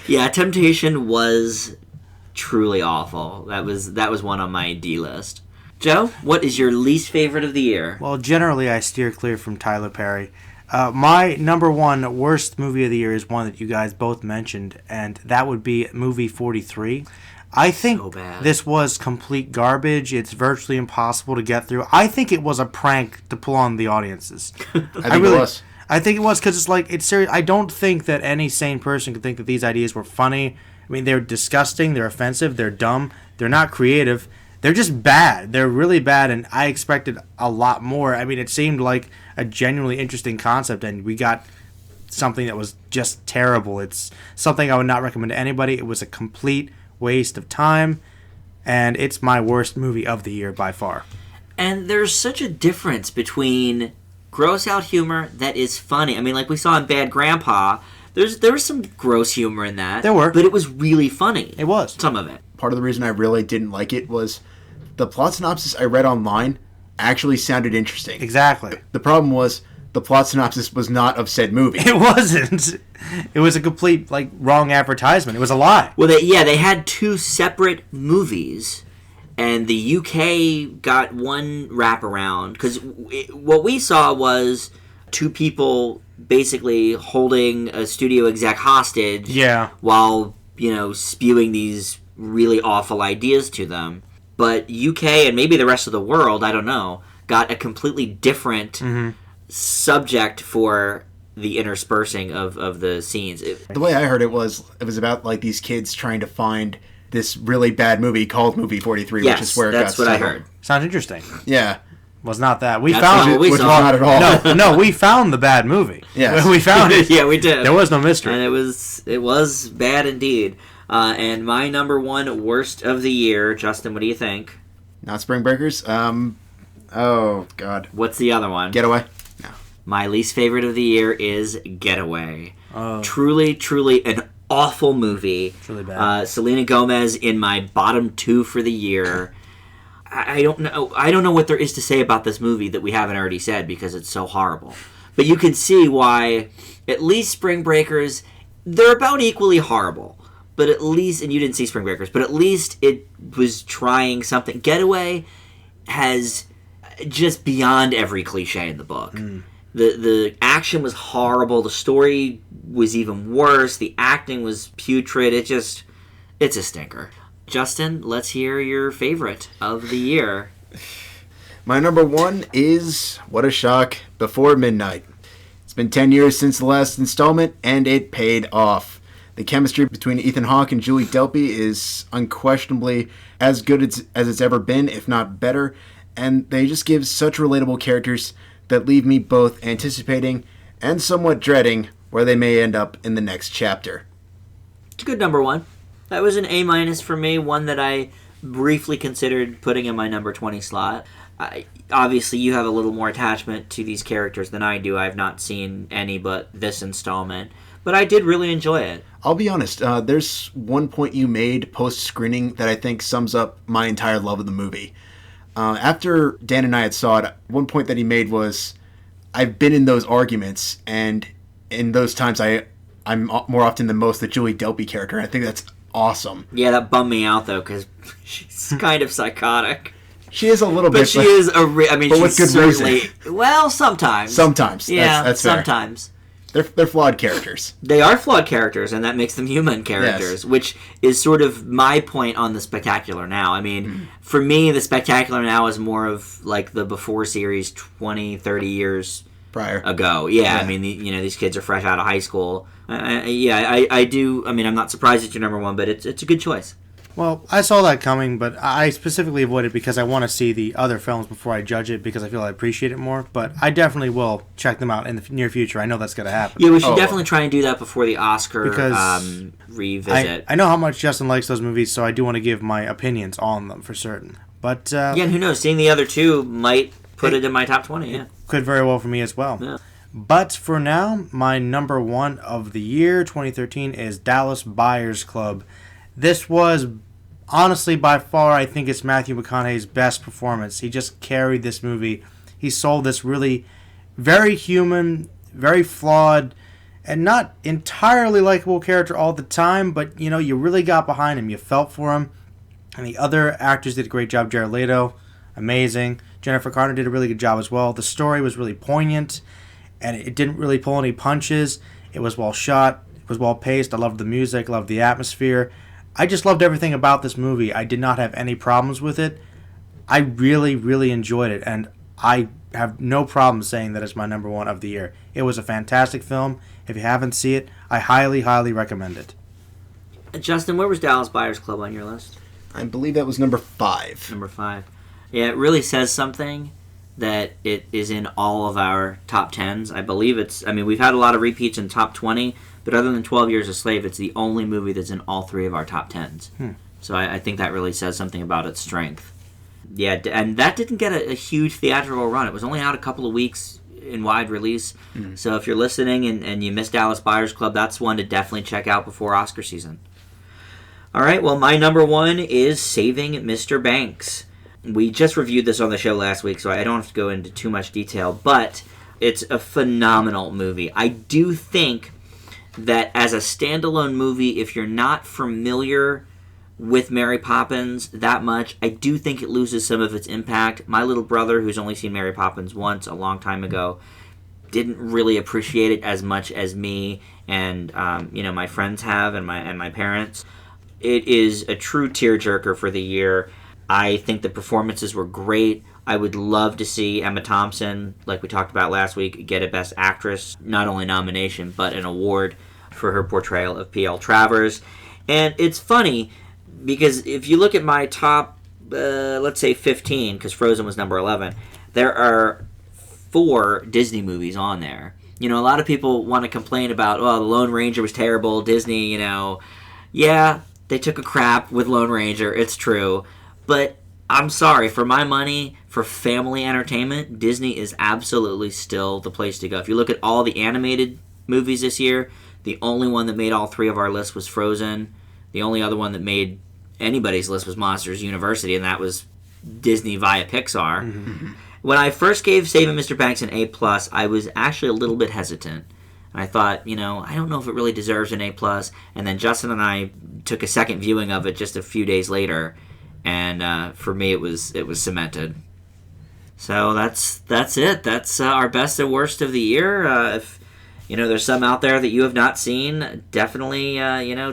Yeah, Temptation was truly awful. That was one on my D list. Joe, what is your least favorite of the year? Well, generally I steer clear from Tyler Perry. My number one worst movie of the year is one that you guys both mentioned, and that would be movie 43. I think this was complete garbage. It's virtually impossible to get through. I think it was a prank to pull on the audiences. I think it was. I think it was because it's like, it's serious. I don't think that any sane person could think that these ideas were funny. I mean, they're disgusting, they're offensive, they're dumb, they're not creative. They're just bad. They're really bad, and I expected a lot more. I mean, it seemed like a genuinely interesting concept, and we got something that was just terrible. It's something I would not recommend to anybody. It was a complete waste of time, and it's my worst movie of the year by far. And there's such a difference between gross out humor that is funny. I mean, like we saw in Bad Grandpa, there was some gross humor in that. There were. But it was really funny. It was. Some of it. Part of the reason I really didn't like it was the plot synopsis I read online actually sounded interesting. Exactly. The problem was the plot synopsis was not of said movie. It wasn't. It was a complete, like, wrong advertisement. It was a lie. Well, they had two separate movies, and the UK got one wraparound, because what we saw was two people basically holding a studio exec hostage while, spewing these really awful ideas to them. But UK, and maybe the rest of the world, I don't know, got a completely different subject for the interspersing of the scenes. The way I heard it was about like these kids trying to find this really bad movie called Movie 43, yes, which is where it that's got what started. I heard. Sounds interesting. Yeah. Was not that. We That's found not it. what we Which saw. was not at all. No, we found the bad movie. Yes. We found it. Yeah, we did. There was no mystery. And it was bad indeed. And my number one worst of the year, Justin, what do you think? Not Spring Breakers. Oh, God. What's the other one? Getaway? No. My least favorite of the year is Getaway. Oh. Truly, truly an awful movie. It's really bad. Selena Gomez in my bottom two for the year. I don't know what there is to say about this movie that we haven't already said because it's so horrible. But you can see why at least Spring Breakers, they're about equally horrible. But at least, and you didn't see Spring Breakers, but at least it was trying something. Getaway has just beyond every cliche in the book. The action was horrible. The story was even worse. The acting was putrid. It's a stinker. Justin, let's hear your favorite of the year. My number one is, what a shock, Before Midnight. It's been 10 years since the last installment, and it paid off. The chemistry between Ethan Hawke and Julie Delpy is unquestionably as good as it's ever been, if not better, and they just give such relatable characters that leave me both anticipating and somewhat dreading where they may end up in the next chapter. It's a good number one. That was an A- for me, one that I briefly considered putting in my number 20 slot. Obviously, you have a little more attachment to these characters than I do. I've not seen any but this installment, but I did really enjoy it. I'll be honest, there's one point you made post-screening that I think sums up my entire love of the movie. After Dan and I had saw it, one point that he made was, I've been in those arguments, and in those times I'm more often than most the Julie Delpy character, and I think that's awesome. Yeah, that bummed me out, though, because she's kind of psychotic. She is a little bit. But she is a. I mean, but she's with good certainly. reason. Well, sometimes. Sometimes. Yeah, that's fair. sometimes. They're flawed characters. They are flawed characters, and that makes them human characters, which is sort of my point on the Spectacular Now. I mean, for me, the Spectacular Now is more of like the before series 20, 30 years prior ago. Yeah. I mean, these kids are fresh out of high school. I do. I mean, I'm not surprised it's your number one, but it's a good choice. Well, I saw that coming, but I specifically avoided it because I want to see the other films before I judge it because I feel I appreciate it more. But I definitely will check them out in the near future. I know that's going to happen. Yeah, we should definitely try and do that before the Oscar because revisit. I know how much Justin likes those movies, so I do want to give my opinions on them for certain. But and who knows? Seeing the other two might put it in my top 20, yeah. Could very well for me as well. Yeah. But for now, my number one of the year, 2013, is Dallas Buyers Club. This was, honestly, by far, I think it's Matthew McConaughey's best performance. He just carried this movie. He sold this really very human, very flawed, and not entirely likable character all the time, but, you really got behind him. You felt for him. And the other actors did a great job. Jared Leto, amazing. Jennifer Garner did a really good job as well. The story was really poignant, and it didn't really pull any punches. It was well shot. It was well paced. I loved the music. Loved the atmosphere. I just loved everything about this movie. I did not have any problems with it. I really, really enjoyed it, and I have no problem saying that it's my number one of the year. It was a fantastic film. If you haven't seen it, I highly, highly recommend it. Justin, where was Dallas Buyers Club on your list? I believe that was number 5. Number 5. Yeah, it really says something that it is in all of our top 10s. I believe we've had a lot of repeats in top 20, but other than 12 Years a Slave, it's the only movie that's in all 3 of our top 10s. So I think that really says something about its strength. Yeah, and that didn't get a huge theatrical run. It was only out a couple of weeks in wide release. So if you're listening and you missed Dallas Buyers Club, that's one to definitely check out before Oscar season. All right, well, my number one is Saving Mr. Banks. We just reviewed this on the show last week, so I don't have to go into too much detail, but it's a phenomenal movie. I do think that as a standalone movie, if you're not familiar with Mary Poppins that much, I do think it loses some of its impact. My little brother, who's only seen Mary Poppins once a long time ago, didn't really appreciate it as much as me and my friends have and my parents. It is a true tearjerker for the year. I think the performances were great. I would love to see Emma Thompson, like we talked about last week, get a Best Actress, not only nomination, but an award for her portrayal of P.L. Travers. And it's funny, because if you look at my top, let's say 15, because Frozen was number 11, there are 4 Disney movies on there. A lot of people want to complain about, The Lone Ranger was terrible, Disney, Yeah, they took a crap with Lone Ranger, it's true. But I'm sorry, for my money, for family entertainment, Disney is absolutely still the place to go. If you look at all the animated movies this year, the only one that made all 3 of our lists was Frozen. The only other one that made anybody's list was Monsters University, and that was Disney via Pixar. Mm-hmm. When I first gave Saving Mr. Banks an A+, I was actually a little bit hesitant. And I thought, I don't know if it really deserves an A+. And then Justin and I took a second viewing of it just a few days later, and for me it was cemented. So that's it. That's our best and worst of the year. If there's some out there that you have not seen, definitely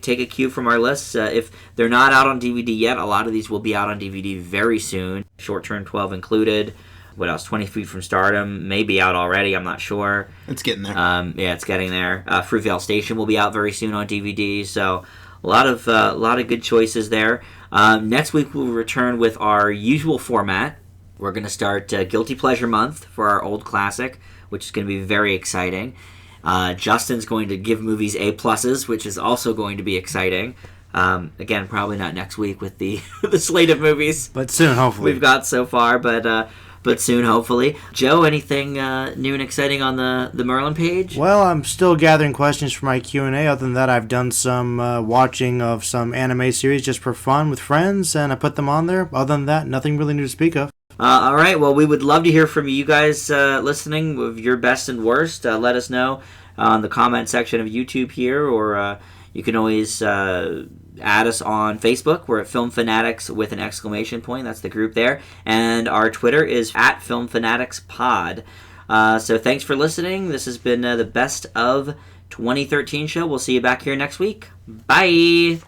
take a cue from our lists. If they're not out on DVD yet, a lot of these will be out on DVD very soon. Short Turn 12 included. What else? 20 Feet from Stardom may be out already. I'm not sure. It's getting there. Yeah, it's getting there. Fruitvale Station will be out very soon on DVD. So a lot of good choices there. Next week we'll return with our usual format. We're going to start Guilty Pleasure Month for our old classic, which is going to be very exciting. Justin's going to give movies A+, which is also going to be exciting. Again, probably not next week with the the slate of movies, but soon, hopefully. We've got so far, but soon, hopefully. Joe, anything new and exciting on the Merlin page? Well, I'm still gathering questions for my Q&A. Other than that, I've done some watching of some anime series just for fun with friends, and I put them on there. Other than that, nothing really new to speak of. All right, well, we would love to hear from you guys listening with your best and worst. Let us know on the comment section of YouTube here, or you can always add us on Facebook. We're at Film Fanatics with an exclamation point. That's the group there. And our Twitter is at Film Fanatics Pod. So thanks for listening. This has been the Best of 2013 show. We'll see you back here next week. Bye!